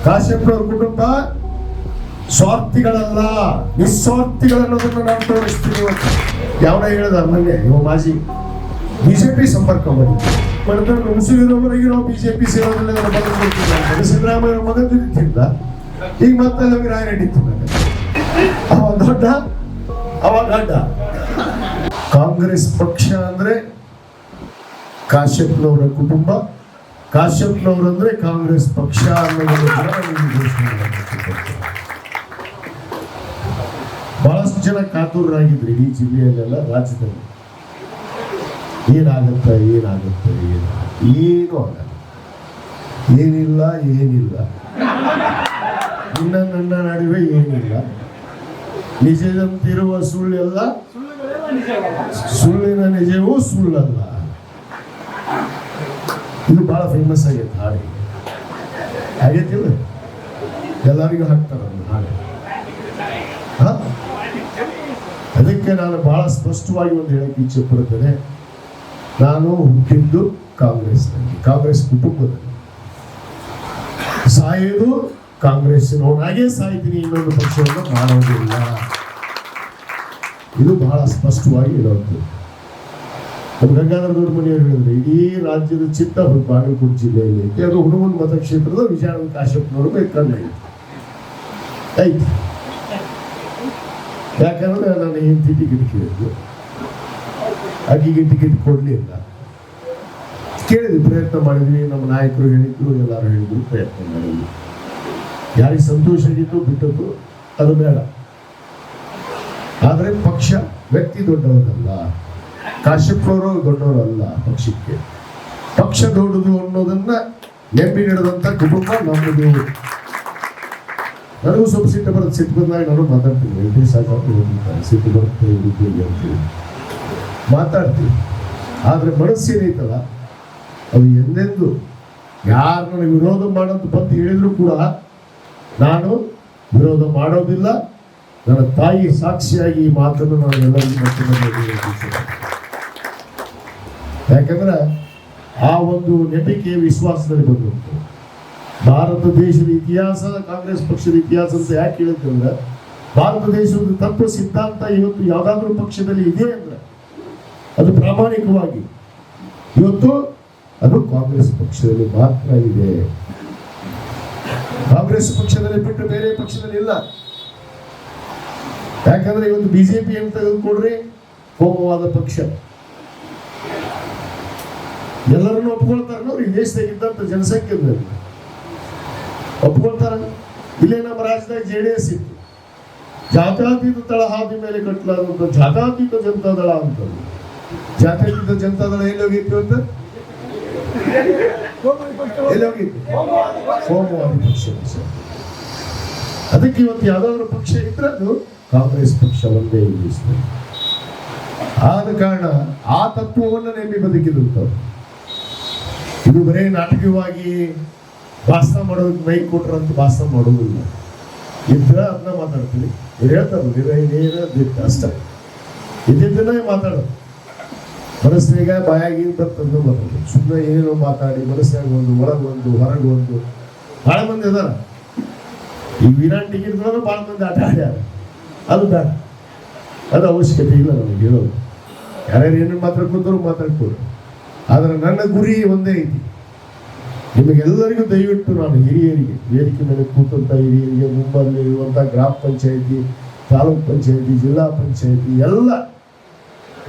ಕಾಶ್ಯಪ್ರವ್ರ ಕುಟುಂಬ ಸ್ವಾರ್ಥಿಗಳಲ್ಲ, ನಿಸ್ವಾರ್ಥಿಗಳನ್ನೋದನ್ನು ನಾವು ತೋರಿಸ್ತೀವಿ. ಯಾವನ ಹೇಳಿದ ಮೊನ್ನೆ ಇವ ಮಾಜಿ ಬಿಜೆಪಿ ಸಂಪರ್ಕ ಮಾಡಿದ್ರೆ ಮುಸುಲಿರೋವರೆಗೆ ನಾವು ಬಿಜೆಪಿ ಸೇರೋದ್ರಲ್ಲಿ ಬದಲು ಸಿದ್ದರಾಮಯ್ಯ ಮಗ ದುಡಿತಿದ್ದ, ಈಗ ಮತ್ತೆ ರಾಯ ನಡೀತಿದ್ದ. ಅವ ದೊಡ್ಡ ಕಾಂಗ್ರೆಸ್ ಪಕ್ಷ ಅಂದ್ರೆ ಕಾಶ್ಯಪ್ನವರ ಕುಟುಂಬ, ಕಾಶ್ಯಪ್ನವರಂದ್ರೆ ಕಾಂಗ್ರೆಸ್ ಪಕ್ಷ ಅನ್ನೋದನ್ನು ಬಹಳಷ್ಟು ಜನ ಕಾತುರರಾಗಿದ್ರು ಈ ಜಿಲ್ಲೆಯಲ್ಲೆಲ್ಲ, ರಾಜ್ಯದಲ್ಲಿ. ಏನಾಗುತ್ತೆ ಏನೂ ಆಗಲ್ಲ, ಏನಿಲ್ಲ ನಿನ್ನ ನನ್ನ ನಡುವೆ ಏನಿಲ್ಲ, ನಿಜದಂತಿರುವ ಸುಳ್ಳೆಲ್ಲ ಸುಳ್ಳಿನ ನಿಜವೂ ಸುಳ್ಳಲ್ಲ. ಇದು ಬಹಳ ಫೇಮಸ್ ಆಗೈತೆ ಹಾಡು, ಆಗೈತಿಲ್ಲ? ಎಲ್ಲರಿಗೂ ಹಾಕ್ತಾರ ಹಾಡು. ಅದಕ್ಕೆ ನಾನು ಬಹಳ ಸ್ಪಷ್ಟವಾಗಿ ಒಂದು ಹೇಳಕ್ಕೆ ಇಚ್ಛೆ ಪಡುತ್ತೇನೆ. ನಾನು ಹುಟ್ಟಿದ್ದು ಕಾಂಗ್ರೆಸ್ನಲ್ಲಿ, ಕಾಂಗ್ರೆಸ್ ಕುಟುಂಬದಲ್ಲಿ, ಸಾಯೋದು ಕಾಂಗ್ರೆಸ್ಸಿನವನಾಗೆ ಸಾಯ್ತೀನಿ, ಇನ್ನೊಂದು ಪಕ್ಷವನ್ನು ಮಾಡೋದಿಲ್ಲ. ಇದು ಬಹಳ ಸ್ಪಷ್ಟವಾಗಿ ಹೇಳುವಂಥದ್ದು. ನಮ್ಮ ಗಂಗಾಧರ ದೊಡ್ಡಮನಿಯವರು ಹೇಳಿದ್ರು, ಇಡೀ ರಾಜ್ಯದ ಚಿತ್ತ ಬಾಗಲಕೋಟೆ ಜಿಲ್ಲೆಯಲ್ಲಿ ಐತಿ, ಅದು ಹುಣಗುಂದ ಮತಕ್ಷೇತ್ರದ ವಿಜಯಾನಂದ ಕಾಶ್ಯಪ್ನವರು ಬೇಕಂದ್ರೆ ಐತಿ. ಯಾಕಂದ್ರೆ ನಾನು ಹೆಂಡತಿ ಟಿಕೆಟ್ ಕೇಳಿದ್ದು, ಆಕೆಗೆ ಟಿಕೆಟ್ ಕೊಡಲಿಲ್ಲ. ಕೇಳಿದ್ವಿ, ಪ್ರಯತ್ನ ಮಾಡಿದ್ವಿ, ನಮ್ಮ ನಾಯಕರು ಹೇಳಿದ್ರು, ಎಲ್ಲರೂ ಹೇಳಿದ್ರು, ಪ್ರಯತ್ನ ಮಾಡಿದ್ವಿ. ಯಾರಿಗೆ ಸಂತೋಷ ಆಗಿತ್ತು ಬಿಟ್ಟದ್ದು ಅದು ಬೇಡ. ಆದರೆ ಪಕ್ಷ ವ್ಯಕ್ತಿ ದೊಡ್ಡವರಲ್ಲ, ಕಾಶ್ಯಪ್ರವರು ದೊಡ್ಡವರಲ್ಲ. ಪಕ್ಷಕ್ಕೆ ಪಕ್ಷ ದೊಡ್ಡದು ಅನ್ನೋದನ್ನ ನೆಂಬಿ ನಡೆದಂತ ಕುಟುಂಬ ನಮ್ಮದು. ನನಗೂ ಸ್ವಲ್ಪ ಸಿಟ್ಟು ಬರುತ್ತೆ, ಸಿಟ್ಟು ಬಂದಾಗ ನಾನು ಮಾತಾಡ್ತೀನಿ, ಸಾಕಾಗ್ತಾರೆ, ಸಿಟ್ಟು ಬರುತ್ತೆ ಅಂತೇಳಿ ಮಾತಾಡ್ತೀವಿ. ಆದರೆ ಮನಸ್ಸೇನೈತಲ್ಲ ಅದು ಎಂದೆಂದು ಯಾರು ನನಗೆ ವಿರೋಧ ಮಾಡೋದು ಬಂದು ಹೇಳಿದ್ರು ಕೂಡ ನಾನು ವಿರೋಧ ಮಾಡೋದಿಲ್ಲ. ನನ್ನ ತಾಯಿ ಸಾಕ್ಷಿಯಾಗಿ ಈ ಮಾತನ್ನು ನಾನು ಎಲ್ಲರಿಗೂ ಯಾಕಂದ್ರೆ ಆ ಒಂದು ನಂಬಿಕೆ ವಿಶ್ವಾಸದಲ್ಲಿ ಬಂದಂತು. ಭಾರತ ದೇಶದ ಇತಿಹಾಸ, ಕಾಂಗ್ರೆಸ್ ಪಕ್ಷದ ಇತಿಹಾಸ ಅಂತ ಯಾಕೆ ಹೇಳಿದ್ರೆ, ಭಾರತ ದೇಶದ ತತ್ವ ಸಿದ್ಧಾಂತ ಇವತ್ತು ಯಾವುದಾದ್ರೂ ಪಕ್ಷದಲ್ಲಿ ಇದೆ ಅಂದ್ರೆ ಅದು ಪ್ರಾಮಾಣಿಕವಾಗಿ ಇವತ್ತು ಅದು ಕಾಂಗ್ರೆಸ್ ಪಕ್ಷದಲ್ಲಿ ಮಾತ್ರ ಇದೆ. ಕಾಂಗ್ರೆಸ್ ಪಕ್ಷದಲ್ಲಿ ಬಿಟ್ಟು ಬೇರೆ ಪಕ್ಷದಲ್ಲಿ ಇಲ್ಲ. ಯಾಕಂದ್ರೆ ಇವತ್ತು ಬಿಜೆಪಿ ಅಂತ ತೆಗೆದುಕೊಡ್ರಿ, ಕೋಮವಾದ ಪಕ್ಷ. ಎಲ್ಲರನ್ನು ಒಪ್ಕೊಳ್ತಾರ ನೋಡಿ, ದೇಶದಾಗಿದ್ದಂತ ಜನಸಂಖ್ಯೆ ಒಪ್ಕೊಳ್ತಾರ. ಇಲ್ಲೇ ನಮ್ಮ ರಾಜ್ಯದಾಗ JDS ಇತ್ತು, ಜಾತ್ಯತೀತ ತಳಹಾದಿ ಮೇಲೆ ಕಟ್ಟಲಾದಂತ ಜಾತ್ಯತೀತ ಜನತಾದಳ ಅಂತ. ಜಾತ್ಯತೀತ ಜನತಾದಳ ಎಲ್ಲಿ ಹೋಗಿತ್ತು ಅಂತ, ಎಲ್ಲಿ ಹೋಗಿತ್ತು? ಕೋಮವಾದಿ ಪಕ್ಷ. ಅದಕ್ಕೆ ಇವತ್ತು ಯಾವ್ದಾದ್ರು ಪಕ್ಷ ಇದ್ರೆ ಅದು ಕಾಂಗ್ರೆಸ್ ಪಕ್ಷ ಒಂದೇ ಇದೆ. ಆದ ಕಾರಣ ಆ ತತ್ವವನ್ನು ನೆಮ್ಮಿ ಬದುಕಿದಂಥವ್ರು. ಇದು ಬರೇ ನಾಟಕವಾಗಿ ಭಾಷಣ ಮಾಡೋದಕ್ಕೆ ಮೈಕ್ ಕೊಟ್ರಂತ ಭಾಷಣ ಮಾಡೋದಿಲ್ಲ. ಇದ್ರ ಅದನ್ನ ಮಾತಾಡ್ತೀವಿ, ಹೇಳ್ತಾರೆ ಅಷ್ಟ ಇದ್ದಿದ್ದನ್ನೇ ಮಾತಾಡೋದು. ಮನಸ್ಸಿನಾಗ ಬಾಯಾಗಿ ಬರ್ತಂದು ಮಾತಾಡೋದು, ಸುಮ್ಮನೆ ಏನೇನೋ ಮಾತಾಡಿ ಮನಸ್ಸಿನಾಗ ಒಂದು ಒಳಗೊಂದು ಹೊರಗೊಂದು. ಭಾಳ ಮಂದಿ ಅದಾರ, ಈ ವಿರಾಟ್ ಟಿಕೆಟ್ ಭಾಳ ಮಂದಿ ಆಟ ಆಡ್ಯಾರ. ಅದು ಬೇಡ, ಅದು ಅವಶ್ಯಕತೆ ಇಲ್ಲ ನನಗೆ ಹೇಳೋದು. ಯಾರ್ಯಾರು ಏನೇನು ಮಾತಾಡ್ಕೊತಾರೆ. ಆದರೆ ನನ್ನ ಗುರಿ ಒಂದೇ ಐತಿ, ನಿಮಗೆಲ್ಲರಿಗೂ ದಯವಿಟ್ಟು ನಾನು ಹಿರಿಯರಿಗೆ, ವೇದಿಕೆ ಮೇಲೆ ಕೂತಂಥ ಹಿರಿಯರಿಗೆ, ಮುಂಬಲ್ಲಿ ಇರುವಂಥ ಗ್ರಾಮ ಪಂಚಾಯತಿ, ತಾಲೂಕ್ ಪಂಚಾಯತಿ, ಜಿಲ್ಲಾ ಪಂಚಾಯತಿ ಎಲ್ಲ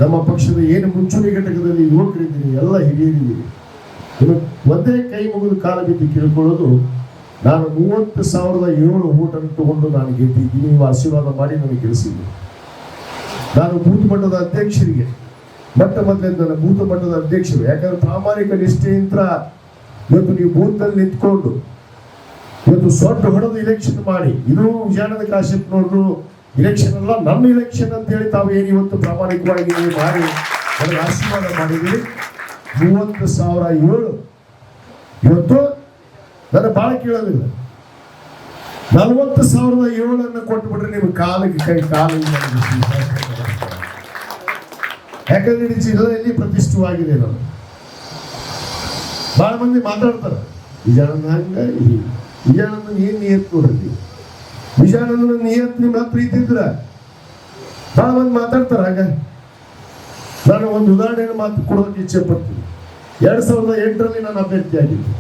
ನಮ್ಮ ಪಕ್ಷದ ಏನು ಮುಂಚೂಣಿ ಘಟಕದಲ್ಲಿ ಯುವಕರಿದ್ದೀನಿ, ಎಲ್ಲ ಹಿರಿಯರಿದ್ದೀನಿ. ನಿಮಗೆ ಒಂದೇ ಕೈ ಮುಗಿದು ಕಾಲ ಬಿದ್ದು ಕೇಳ್ಕೊಳ್ಳೋದು, ನಾನು 30,007 ಓಟನ್ನು ತಗೊಂಡು ನಾನು ಗೆದ್ದಿದ್ದೀನಿ. ನೀವು ಆಶೀರ್ವಾದ ಮಾಡಿ ನನಗೆ ಗೆಲ್ಲಿಸಿದ್ದೀನಿ. ನಾನು ಬೂತ್ ಮಟ್ಟದ ಅಧ್ಯಕ್ಷರಿಗೆ, ಮೊದಲೇ ನನ್ನ ಬೂತ್ ಮಟ್ಟದ ಅಧ್ಯಕ್ಷರು, ಯಾಕಂದ್ರೆ ಪ್ರಾಮಾಣಿಕ ನಿಷ್ಠೆಯಿಂದ ಇವತ್ತು ನೀವು ಬೂತ್ನಲ್ಲಿ ನಿಂತ್ಕೊಂಡು ಇವತ್ತು ಸೊಡ್ಡು ಹೊಡೆದು ಇಲೆಕ್ಷನ್ ಮಾಡಿ, ಇದು ವಿಜಯಾನಂದ ಕಾಶ್ಯಪ್ನವ್ರದ್ದು ಇಲೆಕ್ಷನ್ ಅಲ್ಲ, ನಮ್ಮ ಇಲೆಕ್ಷನ್ ಅಂತ ಹೇಳಿ ತಾವು ಏನು ಇವತ್ತು ಪ್ರಾಮಾಣಿಕವಾಗಿ ಮಾಡಿ ನನಗೆ ಆಶೀರ್ವಾದ ಮಾಡಿದ್ದೀರಿ. 30,007 ಇವತ್ತು ನನ್ನ ಭಾಳ ಕೇಳೋದಿಲ್ಲ. 40,007 ಕೊಟ್ಟುಬಿಟ್ರೆ ನಿಮ್ಮ ಕಾಲಿಗೆ ಕೈ ಕಾಲಿಗೆ. ಯಾಕಂದ್ರೆ ಇಡೀ ಜಿಲ್ಲೆಯಲ್ಲಿ ಪ್ರತಿಷ್ಠವಾಗಿದೆ. ನಾನು ಭಾಳ ಮಂದಿ ಮಾತಾಡ್ತಾರೆ, ವಿಜಯಾನಂದ ಹಂಗ ವಿಜಯಾನಂದನ ಏನ್ ನಿಯತ್ ನೋಡ್ರಿ. ವಿಜಯಾನಂದನ ನಿಯತ್ ನಿಮ್ಮ ಹತ್ರ ಇದ್ದಿದ್ರ ಬಹಳ ಮಂದಿ ಮಾತಾಡ್ತಾರ. ಹಾಗ ನಾನು ಒಂದು ಉದಾಹರಣೆಯನ್ನು ಮಾತು ಕೊಡೋಕೆ ಇಚ್ಛೆ ಪಡ್ತೀನಿ. 2008ರಲ್ಲಿ ನಾನು ಅಭ್ಯರ್ಥಿ ಆಗಿದ್ದೆ.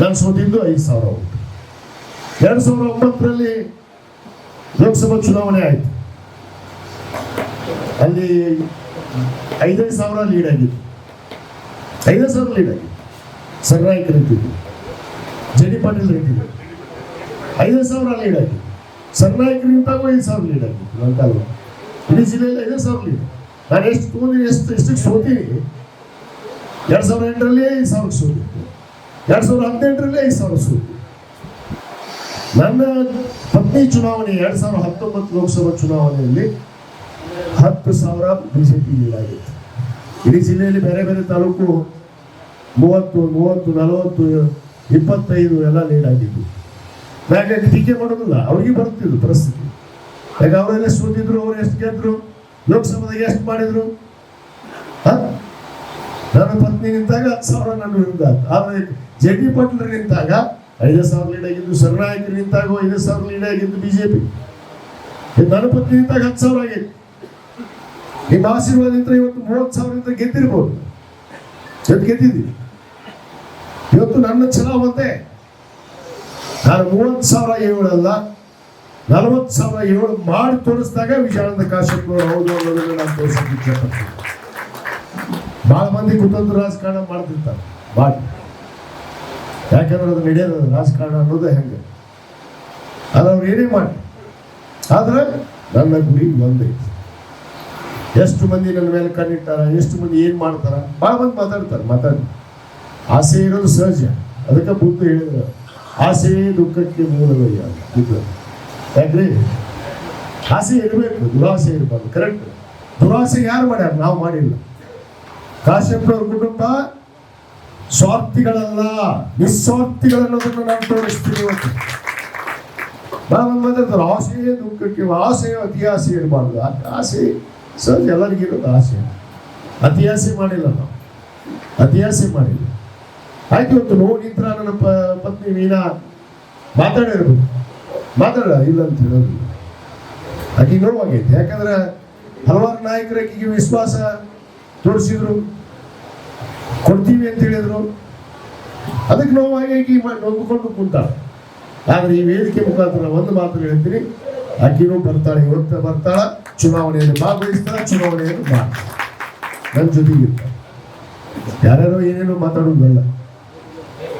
ನಾನು ಸೋತಿದ್ದು 5,000 ಓಟು. 2009ರಲ್ಲಿ ಲೋಕಸಭಾ ಚುನಾವಣೆ ಆಯ್ತು. ಅಲ್ಲಿ 5,000 ಲೀಡ್ ಆಗಿತ್ತು. 5,000 ಲೀಡ್ ಆಗಿತ್ತು. ಸರ್ನಾಯ್ಕ ನಿಂತಿದ್ದು, ಜೆ ಡಿ ಪಾಟೀಲ್ ನಿಂತಿದ್ದು. 5,000 ಲೀಡ್ ಆಗಿತ್ತು. ಸರ್ನಾಯ್ಕ ನಿಂತಾಗೂ 5,000 ಲೀಡ್ ಆಗಿತ್ತು. ನನ್ನ ಕಾಲ ಇಡೀ ಜಿಲ್ಲೆಯಲ್ಲಿ 5,000 ಲೀಡ್. ನಾನು ಎಷ್ಟು ತೊಗೊಂಡಿನಿ, ಎಷ್ಟಕ್ಕೆ ಸೋತೀನಿ. 2008ರಲ್ಲಿ 5,000 ಸೋತಿತ್ತು. 2018ರಲ್ಲಿ 5,000 ಸೋತಿತ್ತು. ನನ್ನ ಪತ್ನಿ ಚುನಾವಣೆ 2019 ಲೋಕಸಭಾ ಚುನಾವಣೆಯಲ್ಲಿ 10,000 ಬಿಜೆಪಿ ಲೀಡ್ ಆಗಿತ್ತು. ಇಡೀ ಜಿಲ್ಲೆಯಲ್ಲಿ ಬೇರೆ ಬೇರೆ ತಾಲೂಕು 30, 40, 25 ಎಲ್ಲ ಲೀಡ್ ಆಗಿದ್ದು. ಯಾಕೆ ಟೀಕೆ ಮಾಡೋದಿಲ್ಲ, ಅವ್ರಿಗೆ ಬರುತ್ತಿದ್ದು ಪರಿಸ್ಥಿತಿ. ಯಾಕೆ ಅವರೆಲ್ಲ ಸೋತಿದ್ರು, ಅವ್ರು ಎಷ್ಟು ಗೆದ್ರು, ಲೋಕಸಭಾದಾಗ ಎಷ್ಟು ಮಾಡಿದ್ರು. ನನ್ನ ಪತ್ನಿ ನಿಂತಾಗ 10,000 ನನ್ನ ವಿರುದ್ಧ. ಆದ್ರೆ ಜೆ ಡಿ ಪಾಟೀಲ್ ನಿಂತಾಗ 5,000 ಲೀಡ್ ಆಗಿದ್ದು. ಸರ್ನಾಯಕರು ನಿಂತಾಗ 5,000 ಲೀಡ್ ಆಗಿದ್ದು ಬಿಜೆಪಿ. ನನ್ನ ಪತ್ನಿ ನಿಂತಾಗ 10,000 ಆಗಿತ್ತು. ನಿಮ್ಮ ಆಶೀರ್ವಾದದಿಂದ ಇವತ್ತು 30,000 ಗೆದ್ದಿರ್ಬೋದು. ಗೆದ್ದಿದ್ದೀವಿ. ಇವತ್ತು ನನ್ನ ಚುನಾವಣೆ ನಾನು 30,007 ಅಲ್ಲ 40,007 ಮಾಡಿ ತೋರಿಸಿದಾಗ ವಿಜಯಾನಂದ ಕಾಶ್ಯಪ್ ಹೌದು ಅನ್ನೋದನ್ನು ನಾನು ತೋರಿಸಕ್ಕೆ ಇಚ್ಛೆಪಡ್ತೀನಿ. ಬಹಳ ಮಂದಿ ಕುತಂತ್ರ ರಾಜಕಾರಣ ಮಾಡ್ತಿರ್ತಾರೆ. ಮಾಡಿ ಯಾಕಂದ್ರೆ ಅದು ನಡೆಯೋದು ರಾಜಕಾರಣ ಅನ್ನೋದು ಹೆಂಗೆ ಅದು ಅವ್ರು ಏನೇ ಮಾಡಿ. ಆದ್ರೆ ನನ್ನ ಗುರಿ ಒಂದೇ. ಎಷ್ಟು ಮಂದಿ ನನ್ನ ಮೇಲೆ ಕಣ್ಣಿಟ್ಟಾರ, ಎಷ್ಟು ಮಂದಿ ಏನ್ ಮಾಡ್ತಾರ, ಬಹಳ ಮಂದಿ ಮಾತಾಡಿ ಆಸೆ ಇರೋದು ಸಹಜ. ಅದಕ್ಕೆ ಬುದ್ಧ ಹೇಳಿದ್ರು, ಆಸೆ ದುಃಖಕ್ಕೆ ಮೂಲವಯ್ಯ. ಯಾಕ್ರಿ ಆಸೆ ಇರಬೇಕು, ದುರಾಸೆ ಇರಬಾರ್ದು. ಕರೆಕ್ಟ್. ದುರಾಸೆ ಯಾರು ಮಾಡ್ಯಾರ? ನಾವು ಮಾಡಿಲ್ಲ. ಕಾಶ್ಯಪ್ರವ್ರ ಕುಟುಂಬ ಸ್ವಾರ್ಥಿಗಳಲ್ಲ, ನಿಸ್ವಾರ್ಥಿಗಳನ್ನೋದನ್ನು ನಾನು ತೋರಿಸ್ತೀನಿ ಇವತ್ತು. ನಾನು ಮಾತಾಡ್ತಾರೆ ಆಸೆ ದುಃಖಕ್ಕೆ. ಆಸೆ ಅತಿ ಆಸೆ ಇರಬಾರ್ದು. ಆಸೆ ಸಹಜ, ಎಲ್ಲರಿಗಿರೋದು ಆಸೆ. ಅತಿ ಆಸೆ ಮಾಡಿಲ್ಲ ನಾವು, ಅತಿ ಆಸೆ ಮಾಡಿಲ್ಲ. ಆಯ್ತು, ಇವತ್ತು ನೋವು ನಿಂತ್ರ ನನ್ನ ಪತ್ನಿ ಮೀನಾ ಮಾತಾಡಿರ್ಬೇಕು, ಮಾತಾಡ ಇಲ್ಲ ಅಂತ ಹೇಳೋದು. ಆಕೆ ನೋವಾಗೈತೆ. ಯಾಕಂದ್ರೆ ಹಲವಾರು ನಾಯಕರು ಆಕೆಗೆ ವಿಶ್ವಾಸ ತೋರಿಸಿದ್ರು, ಕೊಡ್ತೀವಿ ಅಂತ ಹೇಳಿದ್ರು. ಅದಕ್ಕೆ ನೋವಾಗಿ ಆಕೆ ನೊಂದ್ಕೊಂಡು ಕುಂತಾಳೆ. ಆದ್ರೆ ಈ ವೇದಿಕೆ ಮುಖಾಂತರ ಒಂದು ಮಾತು ಹೇಳ್ತೀನಿ, ಆಕೆನೂ ಬರ್ತಾಳೆ, ಇವತ್ತು ಬರ್ತಾಳ, ಚುನಾವಣೆಯಲ್ಲಿ ಭಾಗವಹಿಸ್ತಾಳೆ, ಚುನಾವಣೆಯನ್ನು ಮಾಡ್ತಾಳೆ, ನನ್ನ ಜೊತೆಗಿರ್ತಾಳೆ. ಯಾರ್ಯಾರೋ ಏನೇನೋ ಮಾತಾಡೋದಲ್ಲ.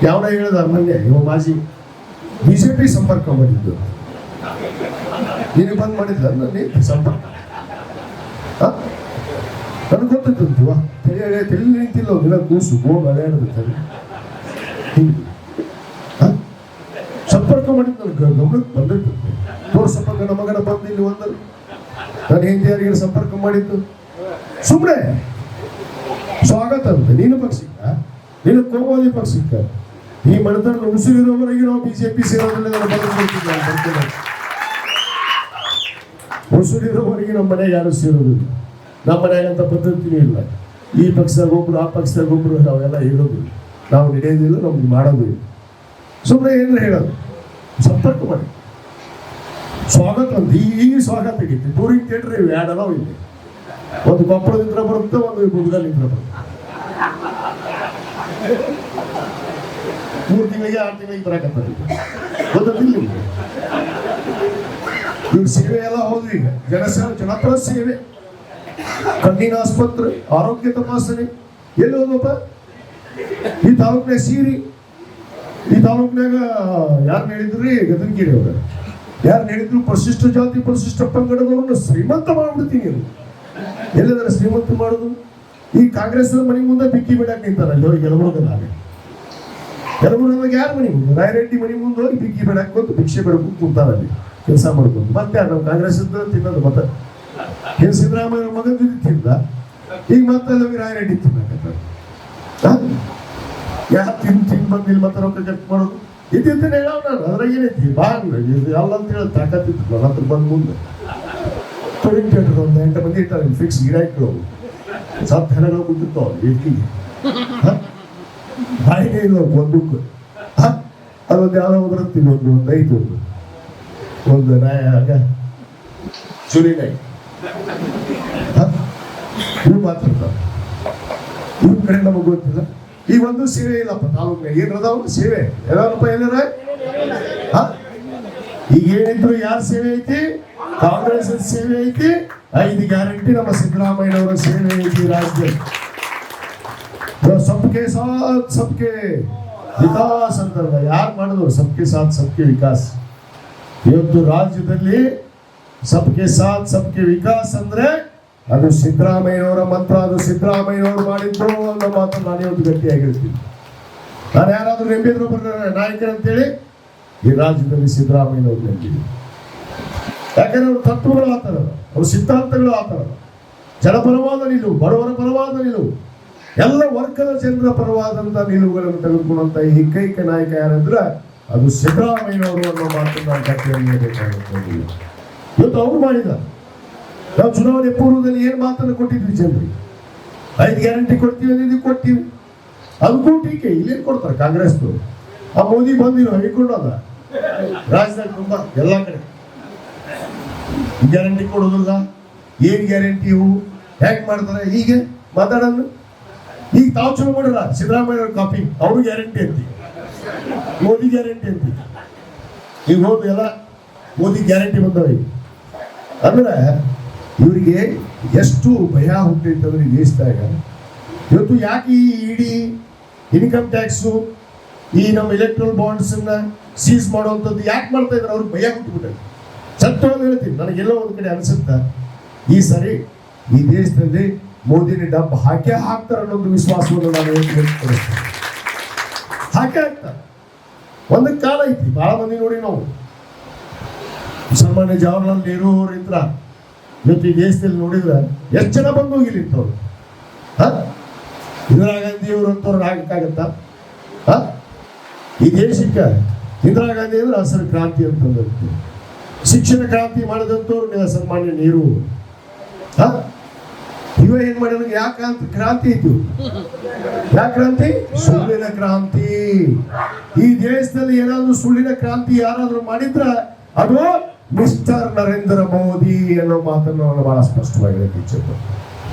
ಯಾವನ ಹೇಳಿದ ಮೊನ್ನೆ ಇವ ಮಾಜಿ ಬಿಜೆಪಿ ಸಂಪರ್ಕ ಮಾಡಿದ್ದು, ನೀನು ಬಂದ್ ಮಾಡಿದ್ದ ನನ್ನ ಸಂಪರ್ಕ. ನನಗೆ ಗೊತ್ತಿತ್ತಂತೀವ, ತಲೆ ನಿಂತಿಲ್ಲ ದಿನ ಕೂಸು ಗೋಲ್ ಅಡ್ಯಾಡದ ಸಂಪರ್ಕ ಮಾಡಿದ್ದು ನನಗೆ ಗಮನಕ್ಕೆ ಬಂದಿತ್ತು. ತೋರ್ಸಪ್ಪ ನನ್ನ ಮಗನ ಬಂದು ಇಲ್ಲಿ ಒಂದಲ್ಲ, ನಾನು ಹಿಂದಿಯಾರಿಗೆ ಸಂಪರ್ಕ ಮಾಡಿದ್ದು ಸುಮ್ಮನೆ ಸ್ವಾಗತ ಅಂತ. ನೀನು ಪಕ್ಷಕ್ಕ, ನೀನು ಕೋಮವಾದಿ ಪಕ್ಷಕ್ಕ, ಈ ಮನೆತನದ ಉಸಿರಿರೋವರೆಗೆ ನಾವು ಬಿಜೆಪಿ ಸೇರೋದಿಲ್ಲ. ಉಸಿರಿರೋವರೆಗೆ ನಮ್ಮ ಮನೆಗೆ ಯಾರು ಸೇರೋದಿಲ್ಲ. ನಮ್ಮ ಮನೆಯಾಗಂತ ಪದ್ಧತಿನೂ ಇಲ್ಲ. ಈ ಪಕ್ಷದಾಗ ಒಬ್ರು, ಆ ಪಕ್ಷದಾಗ ಒಬ್ರು, ನಾವೆಲ್ಲ ಹೇಳೋದಿಲ್ಲ. ನಾವು ನಡೆಯೋದಿಲ್ಲ, ನಮ್ಗೆ ಮಾಡೋದಿಲ್ಲ. ಸುಮ್ಮನೆ ಏನಾರ ಹೇಳೋದು, ಸಂಪರ್ಕ ಮಾಡಿ ಸ್ವಾಗತ ಅಂತ. ಈ ಸ್ವಾಗತ ಆಗೈತಿ. ಟೂರಿಂಗ್ ಥಿಯೇಟರ್ ಇವೆ ಎರಡಲ್ಲ ಇದೆ. ಒಂದು ಕೊಪ್ಪಳದಿಂದ ಬರುತ್ತೆ, ಒಂದು ಗುಡ್ಗಲ್ಲಿಂದ ಬರುತ್ತೆ. 3 ತಿಂಗಳಿಗೆ 6 ತಿಂಗಳಿಗೆ ಬರಕತ್ತಾರೆ. ಗೊತ್ತಿಲ್ಲ ಇವ್ರ ಸೇವೆ ಎಲ್ಲ ಹೋದ್ವಿ. ಈಗ ಜನಪರ ಸೇವೆ, ಕಣ್ಣಿನ ಆಸ್ಪತ್ರೆ, ಆರೋಗ್ಯ ತಪಾಸಣೆ ಎಲ್ಲಿ ಹೋದಪ್ಪ? ಈ ತಾಲೂಕಿನಾಗ ಸೀರಿ, ಈ ತಾಲೂಕಿನಾಗ ಯಾರು ಹೇಳಿದ್ರಿ? ಗದನಗಿರಿ ಅವ್ರ ಯಾರು ಹೇಳಿದ್ರು? ಪರಿಶಿಷ್ಟ ಜಾತಿ ಪರಿಶಿಷ್ಟ ಪಂಗಡದವ್ರನ್ನ ಶ್ರೀಮಂತ ಮಾಡ್ಬಿಡ್ತೀನಿ. ಎಲ್ಲಿದ್ದಾರೆ ಶ್ರೀಮಂತ ಮಾಡೋದು? ಈ ಕಾಂಗ್ರೆಸ್ ಮನೆ ಮುಂದೆ ಬಿಕ್ಕಿ ಬಿಡಕ್ಕೆ ನಿಂತಾರ. ಅಲ್ಲಿ ಹೋಗಿ ಯಲಬುರ್ಗದಾಗ ಯಾರು ಮನೆ ಮುಂದೆ? ರಾಯರೆಡ್ಡಿ ಮನೆ ಮುಂದೆ ಹೋಗಿ ಬಿಕ್ಕಿ ಬಿಡಕ್ಕೆ ಬಂದು ಭಿಕ್ಷೆ ಬಿಡಕ್ಕೆ ಕುಂತಾರಲ್ಲಿ ಕೆಲಸ ಮಾಡ್ಕೊಂಡು. ಮತ್ತೆ ನಾವು ಕಾಂಗ್ರೆಸ್ ತಿನ್ನೋದು. ಮತ್ತೆ ಏನ್ ಸಿದ್ದರಾಮಯ್ಯ ಮಗನ ಜೊತೆ ತಿಂದ, ಈಗ ಮತ್ತೆ ಅಲ್ಲಿ ರಾಯರೆಡ್ಡಿ ತಿನ್ನಕತ್ತ. ಯಾರು ತಿಂದು ಬಂದಿಲ್ಲ ಮತ್ತೆ ರೊಕ್ಕ ಖರ್ಚು ಮಾಡೋದು. ಇದ್ದಿದ್ದೇನೆ ಹೇಳೋ ನಾನು. ಅದ್ರಾಗ ಏನೈತಿ ಬಾ ಎಲ್ಲ ಅಂತ ಹೇಳಿ ತಾಕತ್ತಿತ್ತು ನನ್ನ ಹತ್ರ ಬಂದು ಮುಂದೆ. ಟೂರಿಂಗ್ ಥಿಯೇಟರ್ ಒಂದು 8 ಮಂದಿ ಇಟ್ಟಾರೆ ಫಿಕ್ಸ್ ಗಿಡ ಇಟ್ಕೊಳ್ಳೋದು. ಸತ್ ಹೆಣಗಳು ಕೂತಿರ್ತಾವ ವೇದಿಕೆಗೆ. ಬಾಯಿಗೆ ಇಲ್ಲ ಒಂದಕ್ಕೆ. ಅದೊಂದು ಯಾವುದೋ ಬರುತ್ತೀನಿ ಒಂದು ಐದು ಒಂದು ನಾಯ ಆಗ ಚುರಿ ನಾಯಿ ಇವು ಮಾತಾಡ್ತಾರೆ. ಇವ್ ಕಡೆ ನಮಗೆ ಗೊತ್ತಿಲ್ಲ. ಈಗ ಒಂದು ಸೇವೆ ಇಲ್ಲಪ್ಪ ತಾಲೂಕಿನ ಏನದಾವ ಸೇವೆ ಯಾವ್ದಪ್ಪ ಏನಾರ ಈಗ ಏನಿದ್ರು ಯಾರ ಸೇವೆ ಐತಿ? ಕಾಂಗ್ರೆಸ್ ಸೇವೆ ಐತಿ. 5 ಗ್ಯಾರಂಟಿ ನಮ್ಮ ಸಿದ್ದರಾಮಯ್ಯನವರ ಸೇವೆ ಐತಿ ರಾಜ್ಯದಲ್ಲಿ. ಸಬ್ಕೆ ಸಾಥ್ ಸಬ್ಕೆ ವಿಕಾಸ್ ಅಂತಲ್ಲ, ಯಾರು ಮಾಡಿದ್ರು ಸಬ್ಕೆ ಸಾಥ್ ಸಬ್ಕೆ ವಿಕಾಸ್. ಇವತ್ತು ರಾಜ್ಯದಲ್ಲಿ ಸಬ್ಕೆ ಸಾಥ್ ಸಬ್ಕೆ ವಿಕಾಸ್ ಅಂದ್ರೆ ಅದು ಸಿದ್ದರಾಮಯ್ಯನವರ ಮಂತ್ರ, ಅದು ಸಿದ್ದರಾಮಯ್ಯನವರು ಮಾಡಿದ್ದು ಅನ್ನೋ ಮಾತು ನಾನು ಇವತ್ತು ಗಟ್ಟಿಯಾಗಿರ್ತೀನಿ. ನಾನು ಯಾರಾದ್ರೂ ನಂಬಿದ್ರು ನಾಯಕರಂತೇಳಿ ಈ ರಾಜ್ಯದಲ್ಲಿ ಸಿದ್ದರಾಮಯ್ಯನವರು ನಂಬಿದ್ರು. ಯಾಕಂದ್ರೆ ಅವ್ರ ತತ್ವಗಳು ಆತರ, ಅವ್ರ ಸಿದ್ಧಾಂತಗಳು ಆತರ, ಜನಪರವಾದ ನಿಲುವು, ಬಡವರ ಪರವಾದ ನಿಲುವು, ಎಲ್ಲ ವರ್ಗದ ಜನರ ಪರವಾದಂತ ನಿಲುವುಗಳನ್ನು ತೆಗೆದುಕೊಂಡಂತ ಏಕೈಕ ನಾಯಕ ಯಾರಂದ್ರೆ ಅದು ಸಿದ್ದರಾಮಯ್ಯನವರು ಅನ್ನೋ ಮಾತನ್ನು ನಾವು ಗಟ್ಟಿಯಾಗಿ ಬೇಕಾಗುತ್ತೆ. ಇವತ್ತು ಅವ್ರು ಮಾಡಿದ. ನಾವು ಚುನಾವಣೆ ಪೂರ್ವದಲ್ಲಿ ಏನು ಮಾತನ್ನು ಕೊಟ್ಟಿದ್ವಿ ಜನರಿಗೆ? 5 ಗ್ಯಾರಂಟಿ ಕೊಡ್ತೀವಿ ಅನ್ನೋದು ಕೊಡ್ತೀವಿ. ಅದಕ್ಕೂ ಟೀಕೆ ಇಲ್ಲೇನು ಕೊಡ್ತಾರೆ ಕಾಂಗ್ರೆಸ್ನವರು. ಆ ಮೋದಿ ಬಂದಿರೋ ಹೈಕೊಂಡು ಅದ ರಾಜ್ಯದಲ್ಲಿ ತುಂಬಾ ಎಲ್ಲ ಕಡೆ ಗ್ಯಾರಂಟಿ ಕೊಡೋದಿಲ್ಲ. ಏನ್ ಗ್ಯಾರಂಟಿ ಇವು ಹೇಗೆ ಮಾಡ್ತಾರೆ ಹೀಗೆ ಮಾತಾಡೋದು. ಈಗ ತಾವು ಚಲೋ ಮಾಡಿಲ್ಲ ಸಿದ್ದರಾಮಯ್ಯ ಅವ್ರ ಕಾಪಿ, ಅವರು ಗ್ಯಾರಂಟಿ ಅಂತಿ, ಮೋದಿ ಗ್ಯಾರಂಟಿ ಅಂತಿ. ಈಗ ಹೋದ್ ಎಲ್ಲ ಮೋದಿ ಗ್ಯಾರಂಟಿ ಬಂದವ. ಅಂದ್ರೆ ಇವರಿಗೆ ಎಷ್ಟು ಭಯ ಹುಟ್ಟೈತಂದ್ರೆ ಈ ದೇಶದಾಗ. ಇವತ್ತು ಯಾಕೆ ಈ ಇಡಿ ಇನ್ಕಮ್ ಟ್ಯಾಕ್ಸು ಈ ನಮ್ಮ ಎಲೆಕ್ಟ್ರಲ್ ಬಾಂಡ್ಸ್ ಅನ್ನ ಸೀಸ್ ಮಾಡುವಂಥದ್ದು ಯಾಕೆ ಮಾಡ್ತಾ ಇದ್ದಾರೆ? ಅವ್ರಿಗೆ ಭಯ ಹುಟ್ಟುಬಿಟ್ಟೆ. ಸತ್ಯವಾಗಿ ಹೇಳ್ತೀನಿ, ನನಗೆಲ್ಲೋ ಒಂದು ಕಡೆ ಅನ್ಸುತ್ತ ಈ ಸರಿ ಈ ದೇಶದಲ್ಲಿ ಮೋದಿನ ಡಬ್ಬ ಹಾಕೇ ಹಾಕ್ತಾರೆ ಅನ್ನೋದು ವಿಶ್ವಾಸವನ್ನು ನಾನು ಹೇಳ್ತೀನಿ. ಹಾಕೇ ಹಾಕ್ತಾರೆ. ಒಂದು ಕಾಲ ಐತಿ, ಬಹಳ ಮಂದಿ ನೋಡಿ ನಾವು ಸನ್ಮಾನ್ಯ ಜವಾಹರ್ಲಾಲ್ ನೆಹರು ಅವ್ರ ಇದ್ರ ಇವತ್ತು ಈ ದೇಶದಲ್ಲಿ ನೋಡಿದ್ರೆ ಎಷ್ಟು ಜನ ಬಂದು ಹೋಗಿಲಿಂತವ್ರು. ಇಂದಿರಾ ಗಾಂಧಿ ಅವರು ಅಂತವ್ರು ಆಗಕ್ಕಾಗತ್ತ? ಈ ದೇಶಕ್ಕೆ ಇಂದಿರಾ ಗಾಂಧಿ ಅಂದ್ರೆ ಹಸಿರು ಕ್ರಾಂತಿ ಅಂತಂದ್ರೆ ಶಿಕ್ಷಣ ಕ್ರಾಂತಿ ಮಾಡಿದಂಥವ್ರು ಸನ್ಮಾನ್ಯ ನೆಹರು. ಇವ ಏನ್ ಮಾಡಿದ್ರು? ಯಾಕೆ ಕ್ರಾಂತಿ ಇತ್ತು? ಯಾಕೆ ಕ್ರಾಂತಿ? ಸುಳ್ಳಿನ ಕ್ರಾಂತಿ. ಈ ದೇಶದಲ್ಲಿ ಏನಾದ್ರು ಸುಳ್ಳಿನ ಕ್ರಾಂತಿ ಯಾರಾದ್ರೂ ಮಾಡಿದ್ರ ಅದು ಮಿಸ್ಟರ್ ನರೇಂದ್ರ ಮೋದಿ ಅನ್ನೋ ಮಾತನ್ನು ನಾನು ಬಹಳ ಸ್ಪಷ್ಟವಾಗಿ ಹೇಳಕ್ಕೆ ಇಚ್ಛೆ.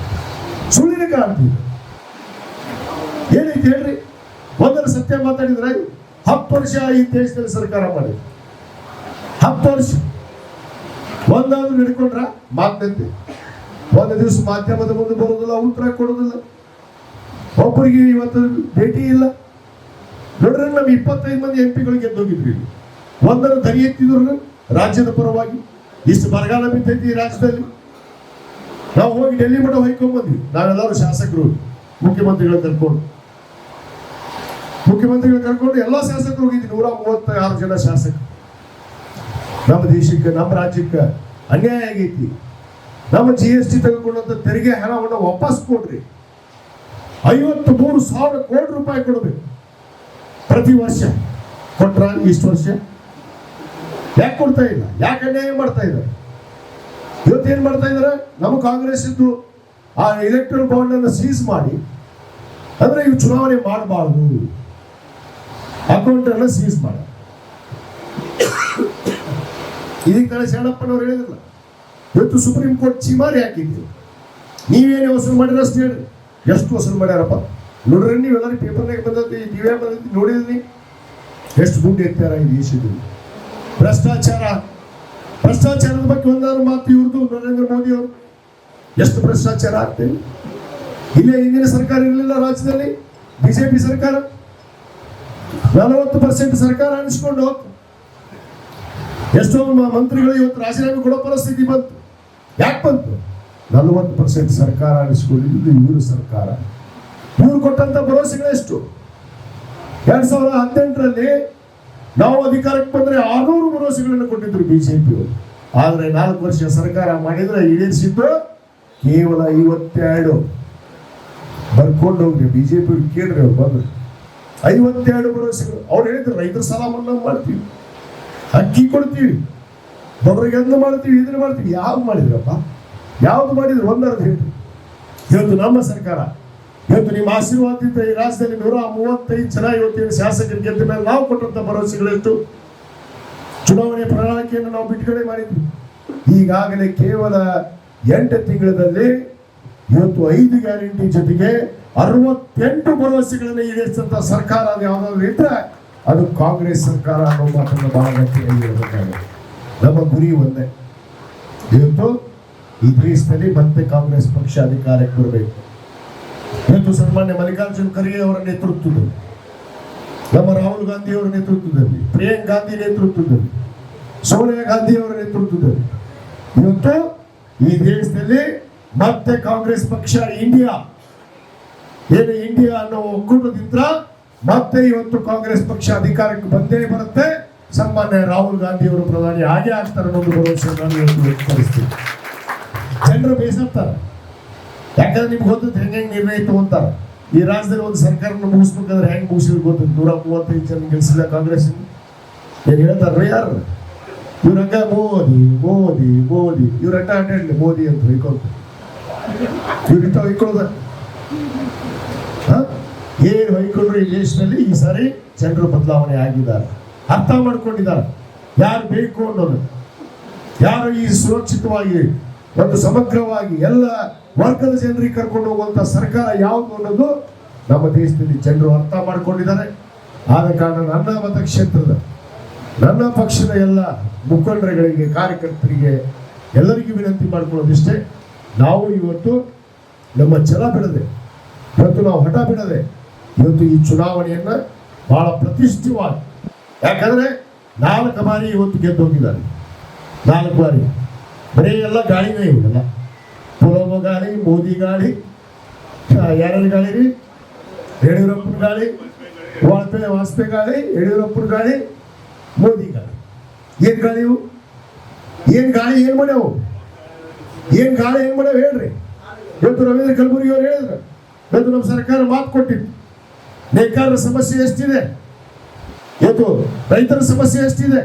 ಸುಳ್ಳಿನ ಕ್ರಾಂತಿ ಏನೈತಿ ಹೇಳ್ರಿ? ಒಂದರ ಸತ್ಯ ಮಾತಾಡಿದ್ರೆ 10 ವರ್ಷ ಈ ದೇಶದಲ್ಲಿ ಸರ್ಕಾರ ಮಾಡಿದ್ರು. 10 ವರ್ಷ ಒಂದಾದ್ರು ನಡ್ಕೊಂಡ್ರ ಮಾತಂತೆ. ಒಂದು ದಿವಸ ಮಾಧ್ಯಮದ ಮುಂದೆ ಬರೋದಿಲ್ಲ, ಉತ್ತರ ಕೊಡೋದಿಲ್ಲ, ಒಬ್ಬರಿಗೆ ಇವತ್ತು ಭೇಟಿ ಇಲ್ಲ. ನೋಡ್ರೆ ನಮ್ 25 ಮಂದಿ MP ಗೆದ್ದೋಗಿದ್ವಿ. ಒಂದರ ಧ್ವನಿ ಎತ್ತಿದ್ರು ರಾಜ್ಯದ ಪರವಾಗಿ. ಇಷ್ಟು ಬರಗಾಲ ಬಿದ್ದೈತಿ ಈ ರಾಜ್ಯದಲ್ಲಿ. ನಾವು ಹೋಗಿ ಡೆಲ್ಲಿ ಮಠ ಹೊಯ್ಕೊಂಡ್ಬಂದ್ವಿ ನಾವೆಲ್ಲರೂ ಶಾಸಕರು, ಮುಖ್ಯಮಂತ್ರಿಗಳ ಕರ್ಕೊಂಡು ಎಲ್ಲ ಶಾಸಕರು ಹೋಗಿದ್ವಿ. 136 ಜನ ಶಾಸಕರು. ನಮ್ಮ ದೇಶಕ್ಕೆ ನಮ್ಮ ರಾಜ್ಯಕ್ಕೆ ಅನ್ಯಾಯ ಆಗೈತಿ. ನಮ್ಮ GST ತೆಗೆದುಕೊಂಡಂತ ತೆರಿಗೆ ಹಣವನ್ನು ವಾಪಸ್ ಕೊಡ್ರಿ. 53,000 ಕೋಟಿ ರೂಪಾಯಿ ಕೊಡಬೇಕು ಪ್ರತಿ ವರ್ಷ. ಕೊಟ್ರ ಇಷ್ಟು ವರ್ಷ ಯಾಕೆ ಕೊಡ್ತಾ ಇಲ್ಲ? ಯಾಕೆ ಅನ್ಯಾಯ ಮಾಡ್ತಾ ಇದ್ದಾರೆ? ಇವತ್ತು ಏನ್ ಮಾಡ್ತಾ ಇದಾರೆ? ನಮ್ಮ ಕಾಂಗ್ರೆಸ್ ಇದ್ದು ಆ ಎಲೆಕ್ಟ್ರಲ್ ಬಾಂಡ್ ಅನ್ನು ಸೀಸ್ ಮಾಡಿ, ಅಂದ್ರೆ ಇವು ಚುನಾವಣೆ ಮಾಡಬಾರ್ದು, ಅಕೌಂಟ್ ಅನ್ನ ಸೀಸ್ ಮಾಡ. ಇದಕ್ಕೆ ತಾನೇ ಶರಣಪ್ಪನವ್ರು ಹೇಳಿದ್ರಲ್ಲ, ಇವತ್ತು ಸುಪ್ರೀಂ ಕೋರ್ಟ್ ಚಿಮಾರಿ ಹಾಕಿದ್ರು. ನೀವೇನು ವಸೂಲು ಮಾಡಿರ ಅಷ್ಟು ಹೇಳ್ರಿ. ಎಷ್ಟು ವಸೂಲು ಮಾಡ್ಯಾರಪ್ಪ ನೋಡ್ರಿ. ನೀವೆಲ್ಲರೂ ಪೇಪರ್ನಾಗ ಬಂದೈತಿ, ಟಿವಿಯಾಗ ಬಂದೈತಿ, ನೋಡಿದ್ರಿ ಎಷ್ಟು ದುಡ್ಡು ಎತ್ತಾರ ಈ ದೇಶದಲ್ಲಿ. ಭ್ರಷ್ಟಾಚಾರದ ಬಗ್ಗೆ ಒಂದಾದ್ರು ಮಾತು ಇವ್ರದ್ದು ನರೇಂದ್ರ ಮೋದಿ ಅವರು. ಎಷ್ಟು ಭ್ರಷ್ಟಾಚಾರ ಆಗ್ತದೆ. ಇಲ್ಲೇ ಹಿಂದಿನ ಸರ್ಕಾರ ಇರಲಿಲ್ಲ ರಾಜ್ಯದಲ್ಲಿ, ಬಿಜೆಪಿ ಸರ್ಕಾರ 40% ಸರ್ಕಾರ ಅನಿಸ್ಕೊಂಡು ಹೋಗ್ತು. ಎಷ್ಟೋ ಮಂತ್ರಿಗಳು ಇವತ್ತು ರಾಜೀನಾಮೆ ಕೊಡೋ ಪರಿಸ್ಥಿತಿ ಬಂತು. ಯಾಕೆ ಬಂತು? 40% ಸರ್ಕಾರ ಅನಿಸ್ಕೊಂಡಿದ್ದು ಇವರು ಸರ್ಕಾರ. ಇವ್ರು ಕೊಟ್ಟಂತ ಭರವಸೆಗಳೆಷ್ಟು? 2018ರಲ್ಲಿ ನಾವು ಅಧಿಕಾರಕ್ಕೆ ಬಂದ್ರೆ 600 ಭರವಸೆಗಳನ್ನು ಕೊಟ್ಟಿದ್ರು ಬಿಜೆಪಿ. ಆದ್ರೆ 4 ವರ್ಷ ಸರ್ಕಾರ ಮಾಡಿದ್ರೆ ಈಡೇರಿಸಿದ್ದು ಕೇವಲ 52. ಬರ್ಕೊಂಡು ಹೋಗ್ರಿ, ಬಿಜೆಪಿ ಕೇಳ್ರಿ, ಅವ್ರು ಬಂದ್ರು 52 ಭರವಸೆಗಳು. ಅವ್ರು ಹೇಳಿದ್ರು ರೈತರ ಸಾಲ ಮನ್ನಾ ಮಾಡ್ತೀವಿ, ಅಕ್ಕಿ ಕೊಡ್ತೀವಿ, ಬಡವರಿಗೆ ಅದನ್ನ ಮಾಡ್ತೀವಿ, ಇದನ್ನ ಮಾಡ್ತೀವಿ. ಯಾವ್ದು ಮಾಡಿದ್ರಪ್ಪ? ಯಾವ್ದು ಮಾಡಿದ್ರು? ಒಂದರದ್ದು ಹೇಳ್ರಿ. ಇವತ್ತು ನಮ್ಮ ಸರ್ಕಾರ ಇವತ್ತು ನಿಮ್ಮ ಆಶೀರ್ವಾದದಿಂದ ಈ ರಾಜ್ಯದಲ್ಲಿ 135 ಜನ ಇವತ್ತಿನ ಶಾಸಕರು ಗೆದ್ದ ಮೇಲೆ ನಾವು ಕೊಟ್ಟಂತ ಭರವಸೆಗಳೆಷ್ಟು, ಚುನಾವಣೆ ಪ್ರಣಾಳಿಕೆಯನ್ನು ನಾವು ಬಿಡುಗಡೆ ಮಾಡಿದ್ವಿ. ಈಗಾಗಲೇ ಕೇವಲ 8 ತಿಂಗಳಲ್ಲಿ ಇವತ್ತು 5 ಗ್ಯಾರಂಟಿ ಜೊತೆಗೆ 68 ಭರವಸೆಗಳನ್ನು ಈಡೇರಿಸಿದಂತ ಸರ್ಕಾರ ಅದು ಯಾವ್ದಾದ್ರು ಇದ್ರೆ ಅದು ಕಾಂಗ್ರೆಸ್ ಸರ್ಕಾರ ಅನ್ನೋ ಮಾತನ್ನು ಬಹಳ ಗಟ್ಟಿಯಾಗಿ ಹೇಳಬೇಕಾಗಿದೆ. ನಮ್ಮ ಗುರಿ ಒಂದೇ, ಇವತ್ತು ಈ ದೇಶದಲ್ಲಿ ಮತ್ತೆ ಕಾಂಗ್ರೆಸ್ ಪಕ್ಷ ಅಧಿಕಾರಕ್ಕೆ ಬರಬೇಕು. ಇವತ್ತು ಸನ್ಮಾನ್ಯ ಮಲ್ಲಿಕಾರ್ಜುನ್ ಖರ್ಗೆ ಅವರ ನೇತೃತ್ವದಲ್ಲಿ, ನಮ್ಮ ರಾಹುಲ್ ಗಾಂಧಿ ಅವರ ನೇತೃತ್ವದಲ್ಲಿ, ಪ್ರಿಯಾಂಕ್ ಗಾಂಧಿ ನೇತೃತ್ವದಲ್ಲಿ, ಸೋನಿಯಾ ಗಾಂಧಿ ಅವರ ನೇತೃತ್ವದಲ್ಲಿ ಇವತ್ತು ಈ ದೇಶದಲ್ಲಿ ಮತ್ತೆ ಕಾಂಗ್ರೆಸ್ ಪಕ್ಷ ಇಂಡಿಯಾ ಅನ್ನೋ ಒಕ್ಕೂಟದಿಂದ ಮತ್ತೆ ಇವತ್ತು ಕಾಂಗ್ರೆಸ್ ಪಕ್ಷ ಅಧಿಕಾರಕ್ಕೆ ಬಂದೇ ಬರುತ್ತೆ. ಸನ್ಮಾನ್ಯ ರಾಹುಲ್ ಗಾಂಧಿ ಅವರು ಪ್ರಧಾನಿ ಹಾಗೆ ಆಗ್ತಾರೆ ಅನ್ನೋದು ಭರವಸೆ ನಾನು ವ್ಯಕ್ತಪಡಿಸ್ತೀನಿ. ಜನರು ಬೇಸತ್ತಾರೆ, ಯಾಕಂದ್ರೆ ನಿಮ್ಗೆ ಗೊತ್ತದ ಹೆಂಗೆ ನಿರ್ಣಯ ತಗೊಂತಾರೆ. ಈ ರಾಜ್ಯದಲ್ಲಿ ಒಂದು ಸರ್ಕಾರನ ಮುಗಿಸ್ಬೇಕಾದ್ರೆ ಹೆಂಗ್ ಮುಗಿಸಿದ್ರು ಗೊತ್ತದ. 135 ಜನ ಗೆಲ್ಸಿಲ್ಲ ಕಾಂಗ್ರೆಸ್. ಏನ್ ಹೇಳ್ತಾರ ಯಾರು ಇವ್ರಂಗ ಮೋದಿ ಮೋದಿ ಮೋದಿ ಇವ್ರ ಅಡ್ಡಾಡ್ಲಿ ಮೋದಿ ಅಂತ ಹೊಯ್ಕೊಳ್ತಾರೆ. ಇವ್ರಿತ ಹೊಯ್ಕೊಳ್ಳೋದ ಏನ್ ಹೊಯ್ಕೊಂಡ್ರು ಈ ದೇಶದಲ್ಲಿ ಈ ಸಾರಿ ಜನರು ಬದಲಾವಣೆ ಆಗಿದ್ದಾರೆ, ಅರ್ಥ ಮಾಡ್ಕೊಂಡಿದ್ದಾರೆ ಯಾರು ಬೇಕು ಅನ್ನೋದು, ಯಾರು ಈ ಸುರಕ್ಷಿತವಾಗಿ ಒಂದು ಸಮಗ್ರವಾಗಿ ಎಲ್ಲ ವರ್ಗದ ಜನರಿಗೆ ಕರ್ಕೊಂಡು ಹೋಗುವಂತ ಸರ್ಕಾರ ಯಾವುದು ಅನ್ನೋದು ನಮ್ಮ ದೇಶದಲ್ಲಿ ಜನರು ಅರ್ಥ ಮಾಡ್ಕೊಂಡಿದ್ದಾರೆ. ಆದ ಕಾರಣ ನನ್ನ ಮತಕ್ಷೇತ್ರದ ನನ್ನ ಪಕ್ಷದ ಎಲ್ಲ ಮುಖಂಡರುಗಳಿಗೆ, ಕಾರ್ಯಕರ್ತರಿಗೆ ಎಲ್ಲರಿಗೂ ವಿನಂತಿ ಮಾಡ್ಕೊಳ್ಳೋದಿಷ್ಟೇ, ನಾವು ಇವತ್ತು ನಮ್ಮ ಛಲ ಬಿಡದೆ, ಇವತ್ತು ನಾವು ಹಠ ಬಿಡದೆ ಇವತ್ತು ಈ ಚುನಾವಣೆಯನ್ನ ಬಹಳ ಪ್ರತಿಷ್ಠಿತವಾಗಿ, ಯಾಕಂದ್ರೆ 4 ಬಾರಿ ಇವತ್ತು ಗೆದ್ದು ಹೋಗಿದ್ದಾರೆ. 4 ಬಾರಿ ಬರೀ ಎಲ್ಲ ಗಾಳಿನೇ ಇವೆಲ್ಲ, ಪುಲೋಮ ಗಾಳಿ, ಮೋದಿ ಗಾಳಿ, ಯಾರ್ಯಾರ ಗಾಳಿ ರೀ, ಯಡಿಯೂರಪ್ಪನ ಗಾಳಿ, ವಾಜಪೇಯಿ ಗಾಳಿ, ಯಡಿಯೂರಪ್ಪನ ಗಾಳಿ, ಮೋದಿ ಗಾಳಿ. ಏನ್ ಗಾಳಿ ಇವು? ಏನ್ ಗಾಳಿ ಏನ್ ಮಾಡ್ಯಾವು? ಏನ್ ಗಾಳಿ ಏನ್ ಮಾಡ್ಯಾವ ಹೇಳ್ರಿ? ಇವತ್ತು ರವೀಂದ್ರ ಕಲಬುರ್ಗಿ ಅವ್ರು ಹೇಳಿದ್ರು, ಇವತ್ತು ನಮ್ಮ ಸರ್ಕಾರ ಮಾತು ಕೊಟ್ಟಿತ್ತು. ನೇಕಾರರ ಸಮಸ್ಯೆ ಎಷ್ಟಿದೆ, ಇವತ್ತು ರೈತರ ಸಮಸ್ಯೆ ಎಷ್ಟಿದೆ.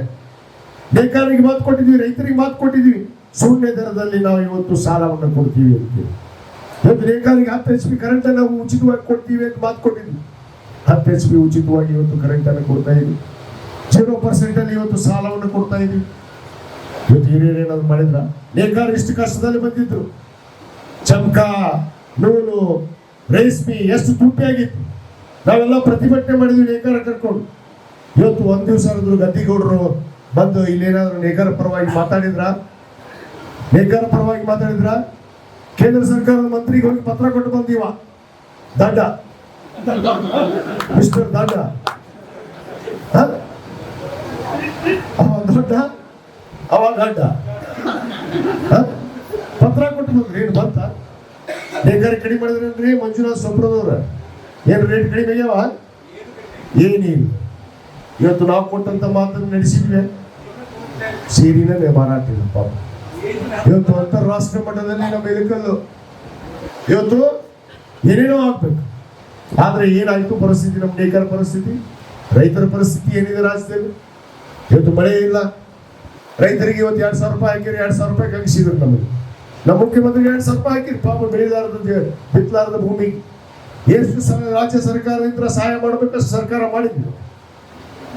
ನೇಕಾರರಿಗೆ ಮಾತು ಕೊಟ್ಟಿದ್ವಿ, ರೈತರಿಗೆ ಮಾತು ಕೊಟ್ಟಿದ್ವಿ, ಶೂನ್ಯ ದರದಲ್ಲಿ ನಾವು ಇವತ್ತು ಸಾಲವನ್ನು ಕೊಡ್ತೀವಿ ಅಂತೀವಿ. ಇವತ್ತು ನೇಕಾರರಿಗೆ 10 HP ಕರೆಂಟ್ ನಾವು ಉಚಿತವಾಗಿ ಕೊಡ್ತೀವಿ ಅಂತ ಮಾತು ಕೊಟ್ಟಿದ್ವಿ. 10 HP ಉಚಿತವಾಗಿ ಇವತ್ತು ಕರೆಂಟ್ ಅನ್ನು ಕೊಡ್ತಾ ಇದ್ವಿ. 0% ಅಲ್ಲಿ ಇವತ್ತು ಸಾಲವನ್ನು ಕೊಡ್ತಾ ಇದ್ವಿ. ಇವತ್ತು ಹಿರಿಯರು ಏನಾದ್ರು ಮಾಡಿದ್ರ? ನೇಕಾರ ಎಷ್ಟು ಕಷ್ಟದಲ್ಲಿ ಬಂದಿದ್ರು. ಚಮಕ, ನೂಲು, ರೇಷ್ಮೆ ಎಷ್ಟು ತುಟ್ಟಿ ಆಗಿತ್ತು. ನಾವೆಲ್ಲ ಪ್ರತಿಭಟನೆ ಮಾಡಿದ್ವಿ ನೇಕಾರ ಕರ್ಕೊಂಡು. ಇವತ್ತು ಒಂದ್ ದಿವಸ ಆದ್ರೂ ಗದ್ದಿಗೌಡರು ಬಂದು ಇಲ್ಲೇನಾದ್ರು ನೇಕಾರ ಪರವಾಗಿ ಮಾತಾಡಿದ್ರ? ಕೇಂದ್ರ ಸರ್ಕಾರದ ಮಂತ್ರಿಗೆ ಹೋಗಿ ಪತ್ರ ಕೊಟ್ಟು ಬಂದೀವ. ದಂಡ ಮಿಸ್ಟರ್ ದಂಡ ದೊಡ್ಡ ಅವ ಗಡ್ಡ ಪತ್ರ ಕೊಟ್ಟು ಬಂದ್ರಿ. ಏನು ಬಂತ? ನೇಕಾರ ಕಡಿಮೆ ಮಾಡಿದ್ರೇನ್ರಿ ಮಂಜುನಾಥ್ ಸೊಪ್ರದವ್ರ? ಏನ್ ರೇಟ್ ಕಡಿಮೆ ಆಗ್ಯಾವ? ಏನಿಲ್ಲ. ಇವತ್ತು ನಾವು ಕೊಟ್ಟಂತ ಮಾತನ್ನು ನಡೆಸಿದ್ವಿ. ಸೀರಿನೇ ಮಾರಾಟ ಇಲ್ಲ ಪಾಪ. ಇವತ್ತು ಅಂತಾರಾಷ್ಟ್ರೀಯ ಮಟ್ಟದಲ್ಲಿ ನಮ್ಮ ಇಳಕಲ್ಲು ಇವತ್ತು ಏನೇನೋ ಆಗ್ಬೇಕು. ಆದ್ರೆ ಏನಾಯ್ತು ಪರಿಸ್ಥಿತಿ? ನಮ್ಮ ನೇಕಾರ ಪರಿಸ್ಥಿತಿ, ರೈತರ ಪರಿಸ್ಥಿತಿ ಏನಿದೆ ರಾಜ್ಯದಲ್ಲಿ? ಇವತ್ತು ಮಳೆ ಇಲ್ಲ. ರೈತರಿಗೆ ಇವತ್ತು 2,000 ರೂಪಾಯಿ ಹಾಕಿರಿ, 2,000 ರೂಪಾಯಿ ಕಳಿಸಿದ್ರು ನಮಗೆ. ನಮ್ಮ ಮುಖ್ಯಮಂತ್ರಿಗೆ 2,000 ರೂಪಾಯಿ ಹಾಕಿರಿ. ಪಾಪ ಬೆಳೆಲಾರದ ಬಿತ್ತಲಾರದ ಭೂಮಿಗೆ ಎಷ್ಟು ರಾಜ್ಯ ಸರ್ಕಾರದಿಂದ ಸಹಾಯ ಮಾಡಬೇಕಷ್ಟು ಸರ್ಕಾರ ಮಾಡಿದ್ವಿ.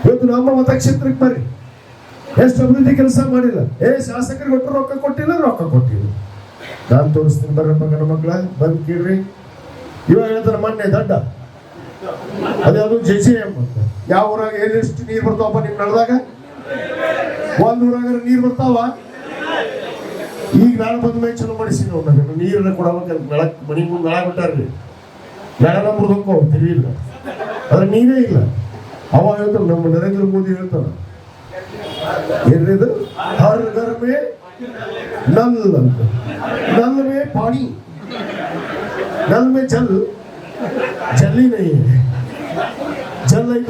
ಇವತ್ತು ನಮ್ಮ ಮತಕ್ಷೇತ್ರಕ್ಕೆ ಬರ್ರಿ, ಎಷ್ಟು ಅಭಿವೃದ್ಧಿ ಕೆಲಸ ಮಾಡಿಲ್ಲ. ಶಾಸಕರಿಗೆ ಒಟ್ಟು ರೊಕ್ಕ ಕೊಟ್ಟಿಲ್ಲ. ನಾನು ತೋರಿಸ್ತೀನಿ ಬರ್ರಪ್ಪ ಗಣ ಮಕ್ಕಳ, ಬಂದು ಕೇಳ್ರಿ. ಇವಾಗ ಹೇಳ್ತಾನೆ ಮೊನ್ನೆ ದಡ್ಡ ಅದ್ಯಾವುದು JJM ಅಂತ. ಯಾವ ಊರಾಗ ಎಷ್ಟು ನೀರು ಬರ್ತಾವಪ್ಪ ನಿಮ್ ನಳದಾಗ? ಒಂದ್ ಊರಾಗ ನೀರು ಬರ್ತಾವ. ಈಗ ನಾನು ಬಂದ ಮೇಲೆ ಚಲೋ ಮಾಡಿಸಿ ನಾವು ನೀರನ್ನ ಕೊಡಬೇಕಂತ ನಳಕ್ ಮನಿ ಮುಂದೆ ನಳ ಬಿಟ್ಟಾರ್ರಿ. ನಳನ ಮುರಿದೋಕೋ ತಿರುಗಿಲ್ಲ, ಆದ್ರೆ ನೀರೇ ಇಲ್ಲ. ಅವ ಹೇಳ್ತಾನೆ, ನಮ್ಮ ನರೇಂದ್ರ ಮೋದಿ ಹೇಳ್ತಾನ, ಏನಿದು ಹರ್ ಘರ್ ಮೇ ನಲ್ ಅಂತ. ನಲ್ ಮೇ ಪಾಣಿ, ನಲ್ ಮೇ ಜಲ್, ಜಲ್ಲಿ ನೈ ಜಲ್ ಐತ.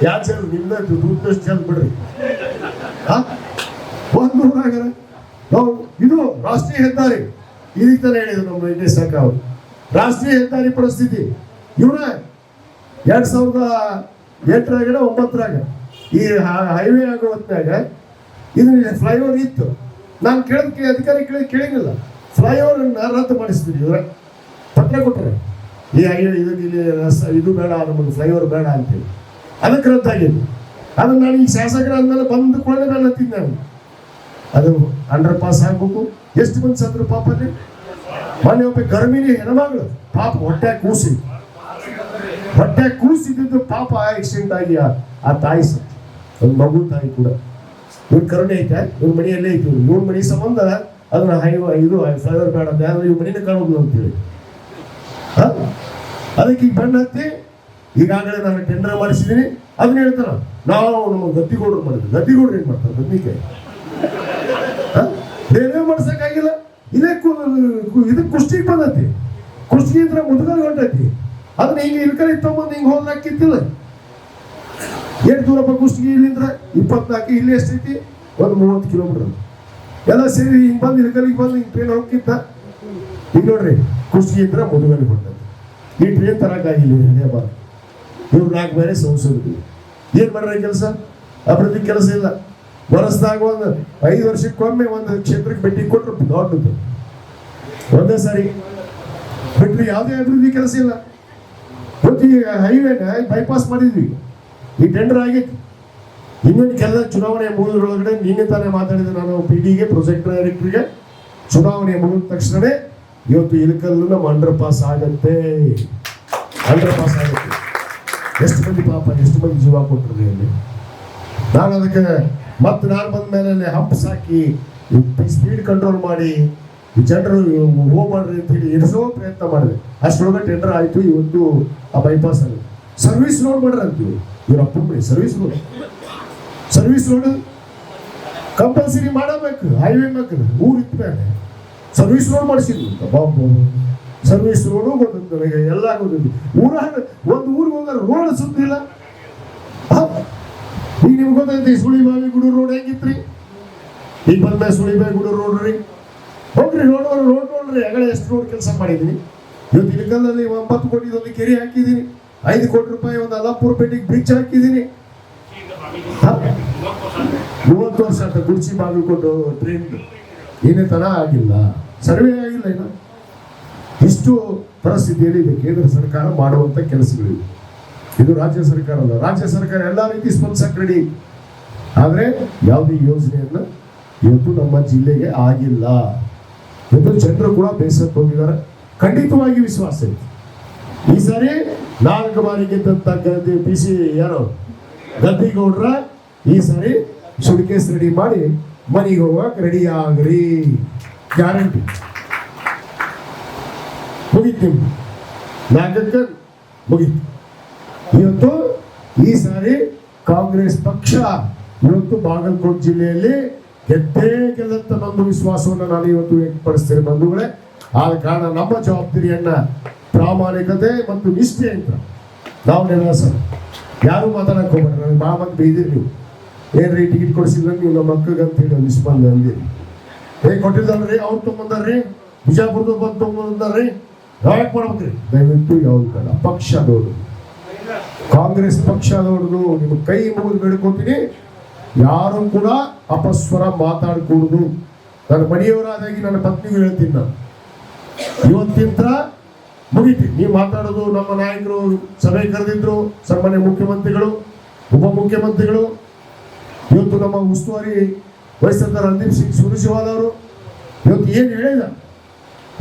ಯಾ ಜಲ್? ನಿಮ್ದ ದೂರದಷ್ಟು ಜಲ್ ಬಿಡ್ರಿ. ಒಂದು ಊರಾಗ ನಾವು ಇದು ರಾಷ್ಟ್ರೀಯ ಹೆದ್ದಾರಿ ಈ ರೀತಿ ಹೇಳಿದ್ರು ನಮ್ಮ ಇಂಡಿಯಾ ಸರ್ಕಾರ. ರಾಷ್ಟ್ರೀಯ ಹೆದ್ದಾರಿ ಪರಿಸ್ಥಿತಿ ಇವ್ರ 2008 9 ಈ ಹೈವೇ ಆಗೋ ಹೊತ್ನಾಗ ಇದು ಫ್ಲೈಓವರ್ ಇತ್ತು. ನಾನು ಅಧಿಕಾರಿ ಕೇಳಿಲ್ಲ. ಫ್ಲೈಓವರ್ ರದ್ದು ಮಾಡಿಸ್ತೀವಿ ಇವ್ರ ಪತ್ರ ಕೊಟ್ಟರೆ ಈ ಇಲ್ಲಿ ಇದು ಬೇಡ, ನಮಗೆ ಫ್ಲೈಓವರ್ ಬೇಡ ಅಂತೇಳಿ ಅದಕ್ಕೆ ರದ್ದಾಗಿದ್ದು. ಅದನ್ನು ನಾನು ಈ ಶಾಸಕರಾದ್ಮೇಲೆ ಬಂದು ಕೂಡ ನಾನು ಹತ್ತಿದ್ದೆ. ನಾನು ಅದು ಅಂಡರ್ ಪಾಸ್ ಆಗ್ಬೇಕು. ಎಷ್ಟು ಮಂದಿ ಸತ್ರು ಪಾಪ ಅಲ್ಲಿ. ಮೊನ್ನೆ ಒಬ್ಬ ಗರ್ಭಿಣಿ ಹೆಣ್ಮಗಳು ಪಾಪ ಹೊಟ್ಟೆ ಕೂಸಿದ್ದು ಪಾಪ ಆಕ್ಸಿಡೆಂಟ್ ಆಗಿ ಆ ತಾಯಿ ಸತ್ತು. ಒಂದು ಮಗು ತಾಯಿ ಕೂಡ. ಇವ್ರ ಕರುಣೆ ಐತೆ, ಇವ್ರ ಮನೆಯಲ್ಲೇ ಐತಿ. ಇವ್ರ ಮನೆ ಸಂಬಂಧ ಅದನ್ನ ಇದು ಫ್ಲೈಓವರ್ ಬೇಡ ಅಂತ ಇವ್ರ ಮನೆಯೇ ಕಾಣೋದು ಅಂತೇಳಿ ಅದಕ್ಕೆ ಈಗ ಬಣ್ಣ ಹತ್ತಿ ಈಗಾಗಲೇ ನಾನು ಟೆಂಡರ್ ಮಾಡಿಸಿದ್ದೀನಿ. ಅದನ್ನ ಹೇಳ್ತಾರ ನಾವು ನಮ್ಮ ಗದ್ದಿಗೌಡರು ಮಾಡಿದ್ವಿ. ಗದ್ದಿಗೌಡರು ಏನ್ ಮಾಡ್ತಾರೆ? ಬದ್ನಿಕಾಯಿ ರೇಲ್ವೆ ಮಾಡ್ಸಕ್ಕಾಗಿಲ್ಲ. ಇದೇ ಇದಕ್ಕೆ ಕುಷ್ಟಿಗೆ ಬಂದೈತಿ. ಕುಷ್ಟಿಗೆ ಇದ್ರೆ ಮುದುಗಲ್ ಹೊಂಟೈತಿ. ಅದನ್ನ ಹಿಂಗೆ ಇಲ್ಕಡೆ ತಗೊಂಡು ಹಿಂಗೆ ಹೋಗ್ಲಾಕಿತ್ತಿಲ್ಲ. ಎಷ್ಟು ದೂರಪ್ಪ ಕುಷ್ಟಿಗೆ? ಇಲ್ಲಿಂದ್ರ 24, ಇಲ್ಲಿ ಎಷ್ಟೈತಿ? ಒಂದು 30 ಕಿಲೋಮೀಟರ್ ಎಲ್ಲ ಸೇರಿ ಹಿಂಗೆ ಬಂದು ಇಲ್ಕಲಿಗೆ ಬಂದು ಹಿಂಗೆ ಟ್ರೈನ್ ಹೋಗ್ತಿತ್ತ. ಈಗ ನೋಡ್ರಿ, ಕುಷ್ಟಿಗೆ ಇದ್ರೆ ಮುದುಗಲ್ ಹೊಂಟೈತಿ. ಈ ಟ್ರೈನ್ ತರಕಾಗಿಲ್ಲ. ಹಣೆ ಬಾರ ಇವ್ರು 4 ಬೇರೆ ಸಂಸದರು ಏನ್ ಮಾಡ್ರ ಕೆಲಸ? ಅಭಿವೃದ್ಧಿ ಕೆಲಸ ಇಲ್ಲ. ವರ್ಷದಾಗ ಒಂದು 5 ವರ್ಷಕ್ಕೊಮ್ಮೆ ಒಂದು ಕ್ಷೇತ್ರಕ್ಕೆ ಭೇಟಿ ಕೊಟ್ಟರು ದೊಡ್ಡದು. ಒಂದೇ ಸಾರಿ ಬಿಟ್ರಿ ಯಾವುದೇ ಅಭಿವೃದ್ಧಿ ಕೆಲಸ ಇಲ್ಲ. ಇವತ್ತು ಈ ಹೈವೇನ ಬೈಪಾಸ್ ಮಾಡಿದ್ವಿ, ಈ ಟೆಂಡರ್ ಆಗೈತಿ. ಇನ್ನೊಂದು ಕೆಲಸ ಚುನಾವಣೆ ಮುಗಿದ್ರೊಳಗಡೆ ನಿನ್ನೆ ತಾನೇ ಮಾತಾಡಿದೆ ನಾನು PD-ಗೆ, ಪ್ರೊಜೆಕ್ಟ್ ಡೈರೆಕ್ಟರ್ಗೆ. ಚುನಾವಣೆ ಮುಗಿದ ತಕ್ಷಣವೇ ಇವತ್ತು ಇಳಕಲ್ಲು ನಮ್ಮ ಅಂಡರ್ ಪಾಸ್ ಆಗತ್ತೆ. ಎಷ್ಟು ಮಂದಿ ಪಾಪ, ಎಷ್ಟು ಮಂದಿ ಜೀವ ಕೊಟ್ಟರು ಅಲ್ಲಿ. ನಾನು ಅದಕ್ಕೆ ಮತ್ತೆ ನಾನು ಬಂದ ಮೇಲೆ ಹಂಪ್ ಸಾಕಿ ಸ್ಪೀಡ್ ಕಂಟ್ರೋಲ್ ಮಾಡಿ ಜನರು ಹೋಗ್ಬಾರ್ರಿ ಅಂತ ಹೇಳಿ ಎಷ್ಟೋ ಪ್ರಯತ್ನ ಮಾಡಿದೆ. ಅಷ್ಟರೊಳಗೆ ಟೆಂಡರ್ ಆಯಿತು. ಇವತ್ತು ಆ ಬೈಪಾಸ್ ಅಲ್ಲಿ ಸರ್ವಿಸ್ ರೋಡ್ ಮಾಡ್ರಿ ಅಂತೀವಿ. ಇವ್ರ ಅಪ್ಪನ ಸರ್ವಿಸ್ ರೋಡ್ ಕಂಪಲ್ಸರಿ ಮಾಡಬೇಕು. ಹೈವೇ ಬೇಕು. ಊರು ಇತ್ತ ಮೇಲೆ ಸರ್ವಿಸ್ ರೋಡ್ ಮಾಡಿಸಿದ್ವಿ. ಬಾಬು ಸರ್ವಿಸ್ ರೋಡು ಗೊತ್ತಿತ್ತು ನನಗೆ, ಎಲ್ಲ ಗೊತ್ತಿದ್ದು. ಊರಾಗ ಒಂದು ಊರಿಗೆ ಹೋಗಾರ ರೋಡ್ ಸುತ್ತಿಲ್ಲ. ಈಗ ನಿಮ್ಗೆ ಗೊತ್ತೈತಿ ಸುಳಿಬಾವಿ ಗುಡೂರು ರೋಡ್ ಹೆಂಗಿತ್ರಿ? ಈಗ ಬಂದ ಸುಳಿಬಾವಿ ಗುಡೂರು ರೋಡ್ ರೀ. ಹೋಗ್ರಿ ರೋಡ್ ನೋಡ್ರಿ. ಅಗಳೆ ಎಷ್ಟು ರೋಡ್ ಕೆಲಸ ಮಾಡಿದೀನಿ. ಇವತ್ತು ಇಳಕಲ್ಲಲ್ಲಿ 9 ಕೋಟಿ ಒಂದು ಕೆರೆ ಹಾಕಿದೀನಿ. 5 ಕೋಟಿ ರೂಪಾಯಿ ಒಂದು ಅಲ್ಲಾಪುರ ಪೇಟೆಗೆ ಬ್ರಿಡ್ಜ್ ಹಾಕಿದೀನಿ. 30 ವರ್ಷ ಅಂತ ಗುಡ್ಸಿ ಬಾಗಿಲ್ಕೊಂಡು ಟ್ರೈನ್ ಏನೇ ತರ ಆಗಿಲ್ಲ, ಸರ್ವೆ ಆಗಿಲ್ಲ. ಇನ್ನು ಇಷ್ಟು ಪರಿಸ್ಥಿತಿಯಲ್ಲಿ ಇದು ಕೇಂದ್ರ ಸರ್ಕಾರ ಮಾಡುವಂತ ಕೆಲಸಗಳಿವೆ. ಇದು ರಾಜ್ಯ ಸರ್ಕಾರ ಅಲ್ಲ. ರಾಜ್ಯ ಸರ್ಕಾರ ಎಲ್ಲ ರೀತಿ ಸ್ಪಂದಿಸಕ್ಕೆ ರೆಡಿ. ಆದ್ರೆ ಯಾವುದೇ ಯೋಜನೆಯನ್ನ ಇವತ್ತು ನಮ್ಮ ಜಿಲ್ಲೆಗೆ ಆಗಿಲ್ಲ. ಇವತ್ತು ಜನರು ಕೂಡ ಬೇಸತ್ತು ಹೋಗಿದ್ದಾರೆ. ಖಂಡಿತವಾಗಿ ವಿಶ್ವಾಸ ಇದೆ. ಈ ಸಾರಿ 4 ಬಾರಿ ಗೆದ್ದಂತ PC ಯಾರೋ ಗದ್ದಿಗೌಡ್ರ ಈ ಸಾರಿ ಸುಡ್ಕೇಸ್ ರೆಡಿ ಮಾಡಿ ಮನೆಗೆ ಹೋಗಕ್ಕೆ ರೆಡಿ ಆಗ್ರಿ. ಗ್ಯಾರಂಟಿ ಮುಗಿತು. 4ಕ್ಕೆ ಮುಗಿತು. ಇವತ್ತು ಈ ಸಾರಿ ಕಾಂಗ್ರೆಸ್ ಪಕ್ಷ ಇವತ್ತು ಬಾಗಲಕೋಟೆ ಜಿಲ್ಲೆಯಲ್ಲಿ ಗೆದ್ದೇ ಗೆಲ್ಲಂತ ನನ್ನ ವಿಶ್ವಾಸವನ್ನು ನಾನು ಇವತ್ತು ವ್ಯಕ್ತಪಡಿಸ್ತೇನೆ ಬಂಧುಗಳೇ. ಆದ ಕಾರಣ ನಮ್ಮ ಜವಾಬ್ದಾರಿಯನ್ನ ಪ್ರಾಮಾಣಿಕತೆ ಮತ್ತು ನಿಷ್ಠೆಯಿಂದ ನಾವು ನಿರ್ವಹಿಸೋಣ. ಯಾರು ಮಾತಾಡಕ್ ಹೋಗ್ಬೇಡ್ರಿ. ನನಗೆ ಭಾಳ ಮಂದಿ ಬೈದಿರಿ. ನೀವು ಏನ್ರಿ ಟಿಕೆಟ್ ಕೊಡಿಸಿಲ್ಲ ನೀವು ನಮ್ಮ ಮಕ್ಕಳಿಗೆ ಅಂತ ಹೇಳಿ ನಿಷ್ಪಂದ ಅಂದಿರಿ. ಕೊಟ್ಟಿದ್ದಲ್ರಿ ಅವ್ರು ತೊಗೊಂಬಂದಾರ್ರಿ, ಬಿಜಾಪುರದ ಬಂದು ತೊಗೊಂಬಂದಾರ್ರಿ. ಯಾಕೆ ಮಾಡ್ಬೇಕ್ರಿ? ದಯವಿಟ್ಟು ಯಾವ್ದು ಬೇಡ. ಪಕ್ಷದವರು ಕಾಂಗ್ರೆಸ್ ಪಕ್ಷದವ್ರದ್ದು ನಿಮ್ಮ ಕೈ ಮುಗಿದು ಬೇಡ್ಕೊತೀನಿ. ಯಾರು ಕೂಡ ಅಪಸ್ವರ ಮಾತಾಡಕೂಡುದು. ನನ್ನ ಮನೆಯವರಾದಾಗಿ ನನ್ನ ಪತ್ನಿಗೂ ಹೇಳ್ತೀನಿ. ನಾನು ಇವತ್ತಿಂತ ಮುಗಿತಿ. ನೀವು ಮಾತಾಡೋದು. ನಮ್ಮ ನಾಯಕರು ಸಭೆ ಕರೆದಿದ್ರು, ಸನ್ಮಾನ್ಯ ಮುಖ್ಯಮಂತ್ರಿಗಳು, ಉಪಮುಖ್ಯಮಂತ್ರಿಗಳು, ಇವತ್ತು ನಮ್ಮ ಉಸ್ತುವಾರಿ ವಹಿಸಿದ ರಣದೀಪ್ ಸಿಂಗ್ ಸುರ್ಜೇವಾಲ ಅವರು ಇವತ್ತು ಏನು ಹೇಳಿದ,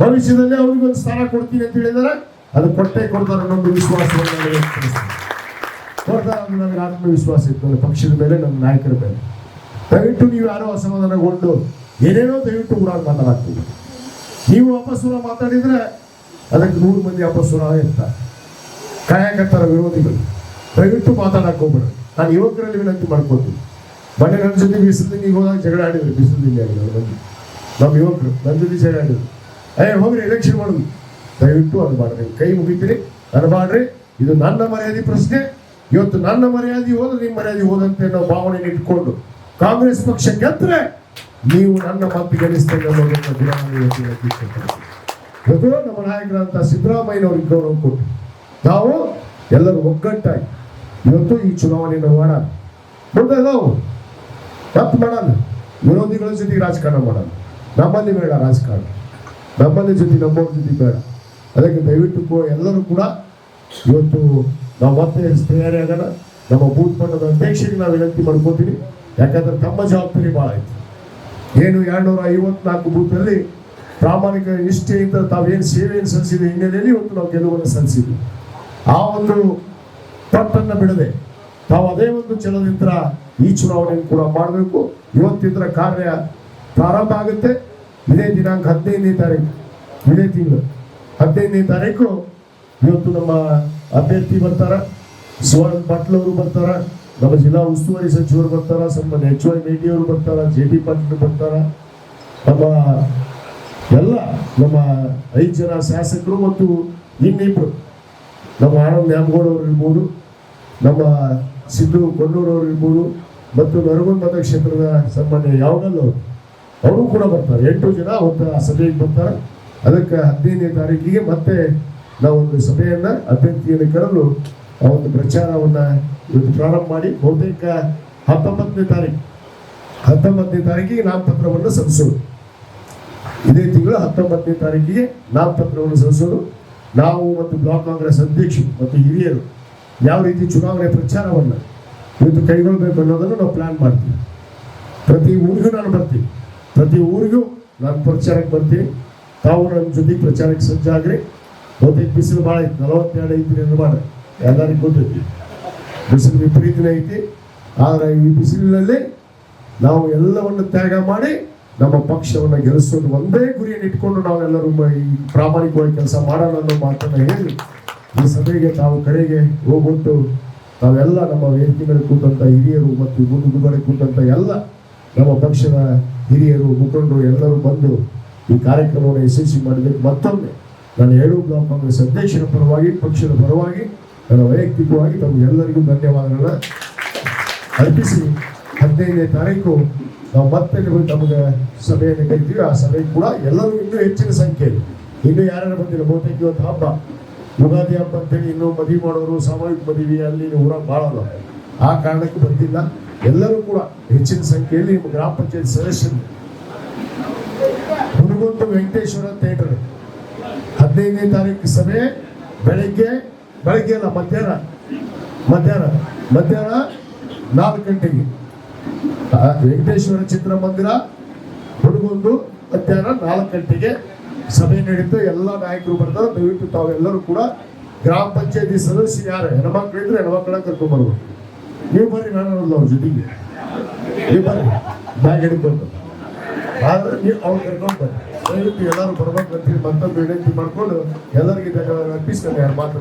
ಭವಿಷ್ಯದಲ್ಲಿ ಅವ್ರಿಗೆ ಒಂದು ಸ್ಥಾನ ಕೊಡ್ತೀನಿ ಅಂತ ಹೇಳಿದಾರೆ. ಅದು ಕೊಟ್ಟೆ ಕೊಡ್ತಾರೆ ಅನ್ನೊಂದು ವಿಶ್ವಾಸವನ್ನು ಕೊಡ್ತಾರೆ. ನನಗೆ ಆತ್ಮವಿಶ್ವಾಸ ಇತ್ತು ನನ್ನ ಪಕ್ಷದ ಮೇಲೆ, ನನ್ನ ನಾಯಕರ ಮೇಲೆ. ದಯವಿಟ್ಟು ನೀವು ಯಾರೋ ಅಸಮಾಧಾನಗೊಂಡು ಏನೇನೋ ದಯವಿಟ್ಟು ಕೂಡ ಮಾತಾಡ್ತೀವಿ. ನೀವು ಅಪಸ್ವರ ಮಾತಾಡಿದ್ರೆ ಅದಕ್ಕೆ 100 ಮಂದಿ ಅಪಸ್ವರ ಇರ್ತಾರೆ, ಕಾಯಕತ್ತರ ವಿರೋಧಿಗಳು. ದಯವಿಟ್ಟು ಮಾತಾಡಕ್ಕೆ ಹೋಗ್ಬೇಡ್ರಿ. ನಾನು ಯುವಕರಲ್ಲಿ ವಿನಂತಿ ಮಾಡ್ಕೊತೀನಿ. ಮೊನ್ನೆ ನನ್ನ ಜೊತೆ ಬಿಸಿಲಿಗೆ ಹೋದಾಗ ಜಗಳ ಆಡಿದ್ರು. ಬಿಸಿಲಿಂದ ನಮ್ಮ ಯುವಕರು ನನ್ನ ಜೊತೆ ಜಗಳ ಆಡಿದ್ರು. ಹೋಗ್ರಿ ಎಲೆಕ್ಷನ್ ಮಾಡೋದು. ದಯವಿಟ್ಟು ಅದು ಮಾಡ್ರಿ. ಕೈ ಮುಗಿತೀರಿ, ಅನ್ಬಾಡ್ರಿ. ಇದು ನನ್ನ ಮರ್ಯಾದೆ ಪ್ರಶ್ನೆ. ಇವತ್ತು ನನ್ನ ಮರ್ಯಾದೆ ಹೋದ್ರೆ ನಿಮ್ಮ ಮರ್ಯಾದೆ ಹೋದಂತೆ ನಾವು ಭಾವನೆ ಇಟ್ಕೊಂಡು ಕಾಂಗ್ರೆಸ್ ಪಕ್ಷ ಗೆದ್ರೆ ನೀವು ನನ್ನ ಮಾತು ಗೆಲ್ಲಿಸ್ತೇನೆ ಅನ್ನೋದನ್ನ ಇವತ್ತು ನಮ್ಮ ನಾಯಕರಂತ ಸಿದ್ದರಾಮಯ್ಯನವ್ರಿಗೆ ಗೌರವ ಕೊಟ್ಟು ನಾವು ಎಲ್ಲರೂ ಒಗ್ಗಟ್ಟಾಗಿ ಇವತ್ತು ಈ ಚುನಾವಣೆಯನ್ನು ಮಾಡೋಣ. ಮುಂದೆ ನಾವು ತಪ್ಪು ಮಾಡೋಣ. ವಿರೋಧಿಗಳ ಜೊತೆಗೆ ರಾಜಕಾರಣ ಮಾಡೋಣ. ನಮ್ಮಲ್ಲಿ ಬೇಡ ರಾಜಕಾರಣ. ನಮ್ಮಲ್ಲಿ ಜೊತೆ ನಮ್ಮವ್ರ ಜೊತೆ ಬೇಡ. ಅದಕ್ಕೆ ದಯವಿಟ್ಟು ಎಲ್ಲರೂ ಕೂಡ ಇವತ್ತು ನಾವು ಮತ್ತೆ ತಯಾರಿಯಾಗೋಣ. ನಮ್ಮ ಬೂತ್ ಮಟ್ಟದ ಅಧ್ಯಕ್ಷರಿಗೆ ನಾವು ವಿನಂತಿ ಮಾಡ್ಕೋತೀವಿ, ಯಾಕಂದ್ರೆ ತಮ್ಮ ಜವಾಬ್ದಾರಿ ಭಾಳ ಆಯ್ತು. ಏನು 254 ಬೂತಲ್ಲಿ ಪ್ರಾಮಾಣಿಕ ನಿಷ್ಠೆಯಿಂದ ತಾವೇನು ಸೇವೆಯನ್ನು ಸಲ್ಲಿಸಿದ ಹಿನ್ನೆಲೆಯಲ್ಲಿ ಇವತ್ತು ನಾವು ಗೆಲುವನ್ನು ಸಲ್ಲಿಸಿದ್ವಿ. ಆ ಒಂದು ಪಟ್ಟನ್ನು ಬಿಡದೆ ತಾವು ಅದೇ ಒಂದು ಛಲದಿಂದ ಈ ಚುನಾವಣೆಯನ್ನು ಕೂಡ ಮಾಡಬೇಕು. ಇವತ್ತಿದ್ರ ಕಾರ್ಯ ಪ್ರಾರಂಭ ಆಗುತ್ತೆ. ಇದೇ ದಿನಾಂಕ 15ನೇ ತಾರೀಕು, ಇದೇ ತಿಂಗಳು 15ನೇ ತಾರೀಕು ಇವತ್ತು ನಮ್ಮ ಅಭ್ಯರ್ಥಿ ಬರ್ತಾರ, ಸುವರ್ಣ ಪಾಟೀಲ್ ಅವರು ಬರ್ತಾರ, ನಮ್ಮ ಜಿಲ್ಲಾ ಉಸ್ತುವಾರಿ ಸಚಿವರು ಬರ್ತಾರ, ಸನ್ಮಾನ್ಯ HY ಮೇಟಿ ಅವರು ಬರ್ತಾರ, JT ಪಾಟೀಲ್ ಬರ್ತಾರ, ನಮ್ಮ ಎಲ್ಲ ನಮ್ಮ 5 ಜನ ಶಾಸಕರು ಮತ್ತು ಇನ್ನಿಬ್ಬರು ನಮ್ಮ ಆನಂದ್ ನ್ಯಾಮಗೌಡ ಅವರು ಇರ್ಬೋದು, ನಮ್ಮ ಸಿದ್ದು ಕೊಲ್ಲೂರು ಅವರು ಇರ್ಬೋದು, ಮತ್ತು ನರಗುಂದ ಮತಕ್ಷೇತ್ರದ ಸನ್ಮಾನ್ಯ ಯಾವಗಲ್ ಅವರು ಕೂಡ ಬರ್ತಾರೆ. 8 ಜನ ಅವತ್ತು ಆ ಸಭೆಗೆ ಬರ್ತಾರೆ. ಅದಕ್ಕೆ 15ನೇ ತಾರೀಕಿಗೆ ಮತ್ತೆ ನಾವೊಂದು ಸಭೆಯನ್ನ ಅಭ್ಯರ್ಥಿಯನ್ನು ಕರೆದು ಆ ಒಂದು ಪ್ರಚಾರವನ್ನ ಇವತ್ತು ಪ್ರಾರಂಭ ಮಾಡಿ ಬಹುತೇಕ 19ನೇ ತಾರೀಕಿಗೆ ನಾಮಪತ್ರವನ್ನು ಸಲ್ಲಿಸೋದು. ಇದೇ ತಿಂಗಳು 19ನೇ ತಾರೀಕಿಗೆ ನಾಮಪತ್ರವನ್ನು ಸಲ್ಲಿಸೋದು. ನಾವು ಮತ್ತು ಬ್ಲಾಕ್ ಕಾಂಗ್ರೆಸ್ ಅಧ್ಯಕ್ಷರು ಮತ್ತು ಹಿರಿಯರು ಯಾವ ರೀತಿ ಚುನಾವಣೆ ಪ್ರಚಾರವನ್ನು ಇವತ್ತು ಕೈಗೊಳ್ಳಬೇಕು ಅನ್ನೋದನ್ನು ನಾವು ಪ್ಲಾನ್ ಮಾಡ್ತೀವಿ. ಪ್ರತಿ ಊರಿಗೂ ನಾನು ಬರ್ತೀನಿ, ಪ್ರತಿ ಊರಿಗೂ ನಾನು ಪ್ರಚಾರಕ್ಕೆ ಬರ್ತೀನಿ. ತಾವು ನನ್ನ ಜೊತೆಗೆ ಪ್ರಚಾರಕ್ಕೆ ಸಜ್ಜಾಗ್ರಿ. ಬಹುತೇಕ ಬಿಸಿಲು ಭಾಳ ಐತಿ, 42 ಐತಿ ನಿರ್ಮಾಣ ಎಲ್ಲರಿಗೂ ಗೊತ್ತೈತಿ. ಬಿಸಿಲು ವಿಪರೀತನೇ ಐತಿ. ಆದರೆ ಈ ಬಿಸಿಲಿನಲ್ಲಿ ನಾವು ಎಲ್ಲವನ್ನು ತ್ಯಾಗ ಮಾಡಿ ನಮ್ಮ ಪಕ್ಷವನ್ನು ಗೆಲ್ಲಿಸೋದು ಒಂದೇ ಗುರಿಯನ್ನು ಇಟ್ಕೊಂಡು ನಾವೆಲ್ಲರೂ ಈ ಪ್ರಾಮಾಣಿಕವಾಗಿ ಕೆಲಸ ಮಾಡೋಣ ಅನ್ನೋ ಮಾತನ್ನು ಹೇಳಿ ಈ ಸಭೆಗೆ ತಾವು ಕರೆಗೆ ಹೋಗ್ಬಿಟ್ಟು ತಾವೆಲ್ಲ ನಮ್ಮ ವೇದಿಕೆ ಮೇಲೆ ಕೂತಂಥ ಹಿರಿಯರು ಮತ್ತು ಮುಂದುಗಡೆ ಕೂತಂಥ ಎಲ್ಲ ನಮ್ಮ ಪಕ್ಷದ ಹಿರಿಯರು ಮುಖಂಡರು ಎಲ್ಲರೂ ಬಂದು ಈ ಕಾರ್ಯಕ್ರಮವನ್ನು ಯಶಸ್ವಿ ಮಾಡಬೇಕು. ಮತ್ತೊಮ್ಮೆ ನಾನು 7 ಬ್ಲಾಕ್ ಕಾಂಗ್ರೆಸ್ ಅಧ್ಯಕ್ಷರ ಪರವಾಗಿ, ಪಕ್ಷದ ಪರವಾಗಿ, ನನ್ನ ವೈಯಕ್ತಿಕವಾಗಿ ತಮಗೆಲ್ಲರಿಗೂ ಧನ್ಯವಾದಗಳನ್ನ ಅರ್ಪಿಸಿ 15ನೇ ತಾರೀಕು ನಾವು ಮತ್ತೆ ತಮಗೆ ಸಭೆಯನ್ನು ಕರಿತೀವಿ. ಆ ಸಭೆ ಕೂಡ ಎಲ್ಲರೂ ಇನ್ನೂ ಹೆಚ್ಚಿನ ಸಂಖ್ಯೆಯಲ್ಲಿ ಇನ್ನೂ ಯಾರ್ಯಾರು ಬಂದಿಲ್ಲ. ಬಹುತೇಕ ಇವತ್ತು ಹಬ್ಬ, ಯುಗಾದಿ ಹಬ್ಬ ಅಂತೇಳಿ ಇನ್ನೂ ಮದುವೆ ಮಾಡೋರು, ಸಾಮೂಹಿಕ ಮದುವೆ ಅಲ್ಲಿ ಊರಾಗ ಭಾಳ ಅಲ್ಲ, ಆ ಕಾರಣಕ್ಕೆ ಬಂದಿಲ್ಲ. ಎಲ್ಲರೂ ಕೂಡ ಹೆಚ್ಚಿನ ಸಂಖ್ಯೆಯಲ್ಲಿ ನಿಮ್ಮ ಗ್ರಾಮ ಪಂಚಾಯತ್ ಸದಸ್ಯರು ಹುನಗುಂದ ವೆಂಕಟೇಶ್ವರ ಥಿಯೇಟರ್ 15ನೇ ತಾರೀಕು ಸಭೆ ಬೆಳಗ್ಗೆ ಅಲ್ಲ ಮಧ್ಯಾಹ್ನ 4 ಗಂಟೆಗೆ ವೆಂಕಟೇಶ್ವರ ಚಿತ್ರಮಂದಿರ ಹುಡುಗೊಂದು ಮಧ್ಯಾಹ್ನ 4 ಗಂಟೆಗೆ ಸಭೆ ನಡೀತು. ಎಲ್ಲ ನಾಯಕರು ಬರ್ತಾರೆ. ದಯವಿಟ್ಟು ತಾವೆಲ್ಲರೂ ಕೂಡ ಗ್ರಾಮ ಪಂಚಾಯತಿ ಸದಸ್ಯರು ಯಾರು ಹೆಣ್ಮಕ್ಳು ಇದ್ರೆ ಹೆಣ್ಮಕ್ಳನ್ನ ಕರ್ಕೊಂಡ್ ಬರ್ಬೋದು. ನೀವು ಬರ್ರಿ, ನಾನು ಅವ್ರ ಜೊತೆಗೆ ನೀವು ಬರ್ರಿ, ಬ್ಯಾಗ್ ಹಿಡ್ಕೊಂಡು ಆದ್ರೆ ನೀವು ಅವ್ರು ಕರ್ಕೊಂಡು ಬರ್ರಿ. ದಯವಿಟ್ಟು ಎಲ್ಲರೂ ಬರ್ಬೇಕು ಅಂತೇಳಿ ಮತ್ತೊಂದು ವಿನಂತಿ ಮಾಡ್ಕೊಂಡು ಎಲ್ಲರಿಗೂ ಧನ್ಯವಾದ ಅರ್ಪಿಸ್ತಾರೆ. ಯಾರು ಮಾತು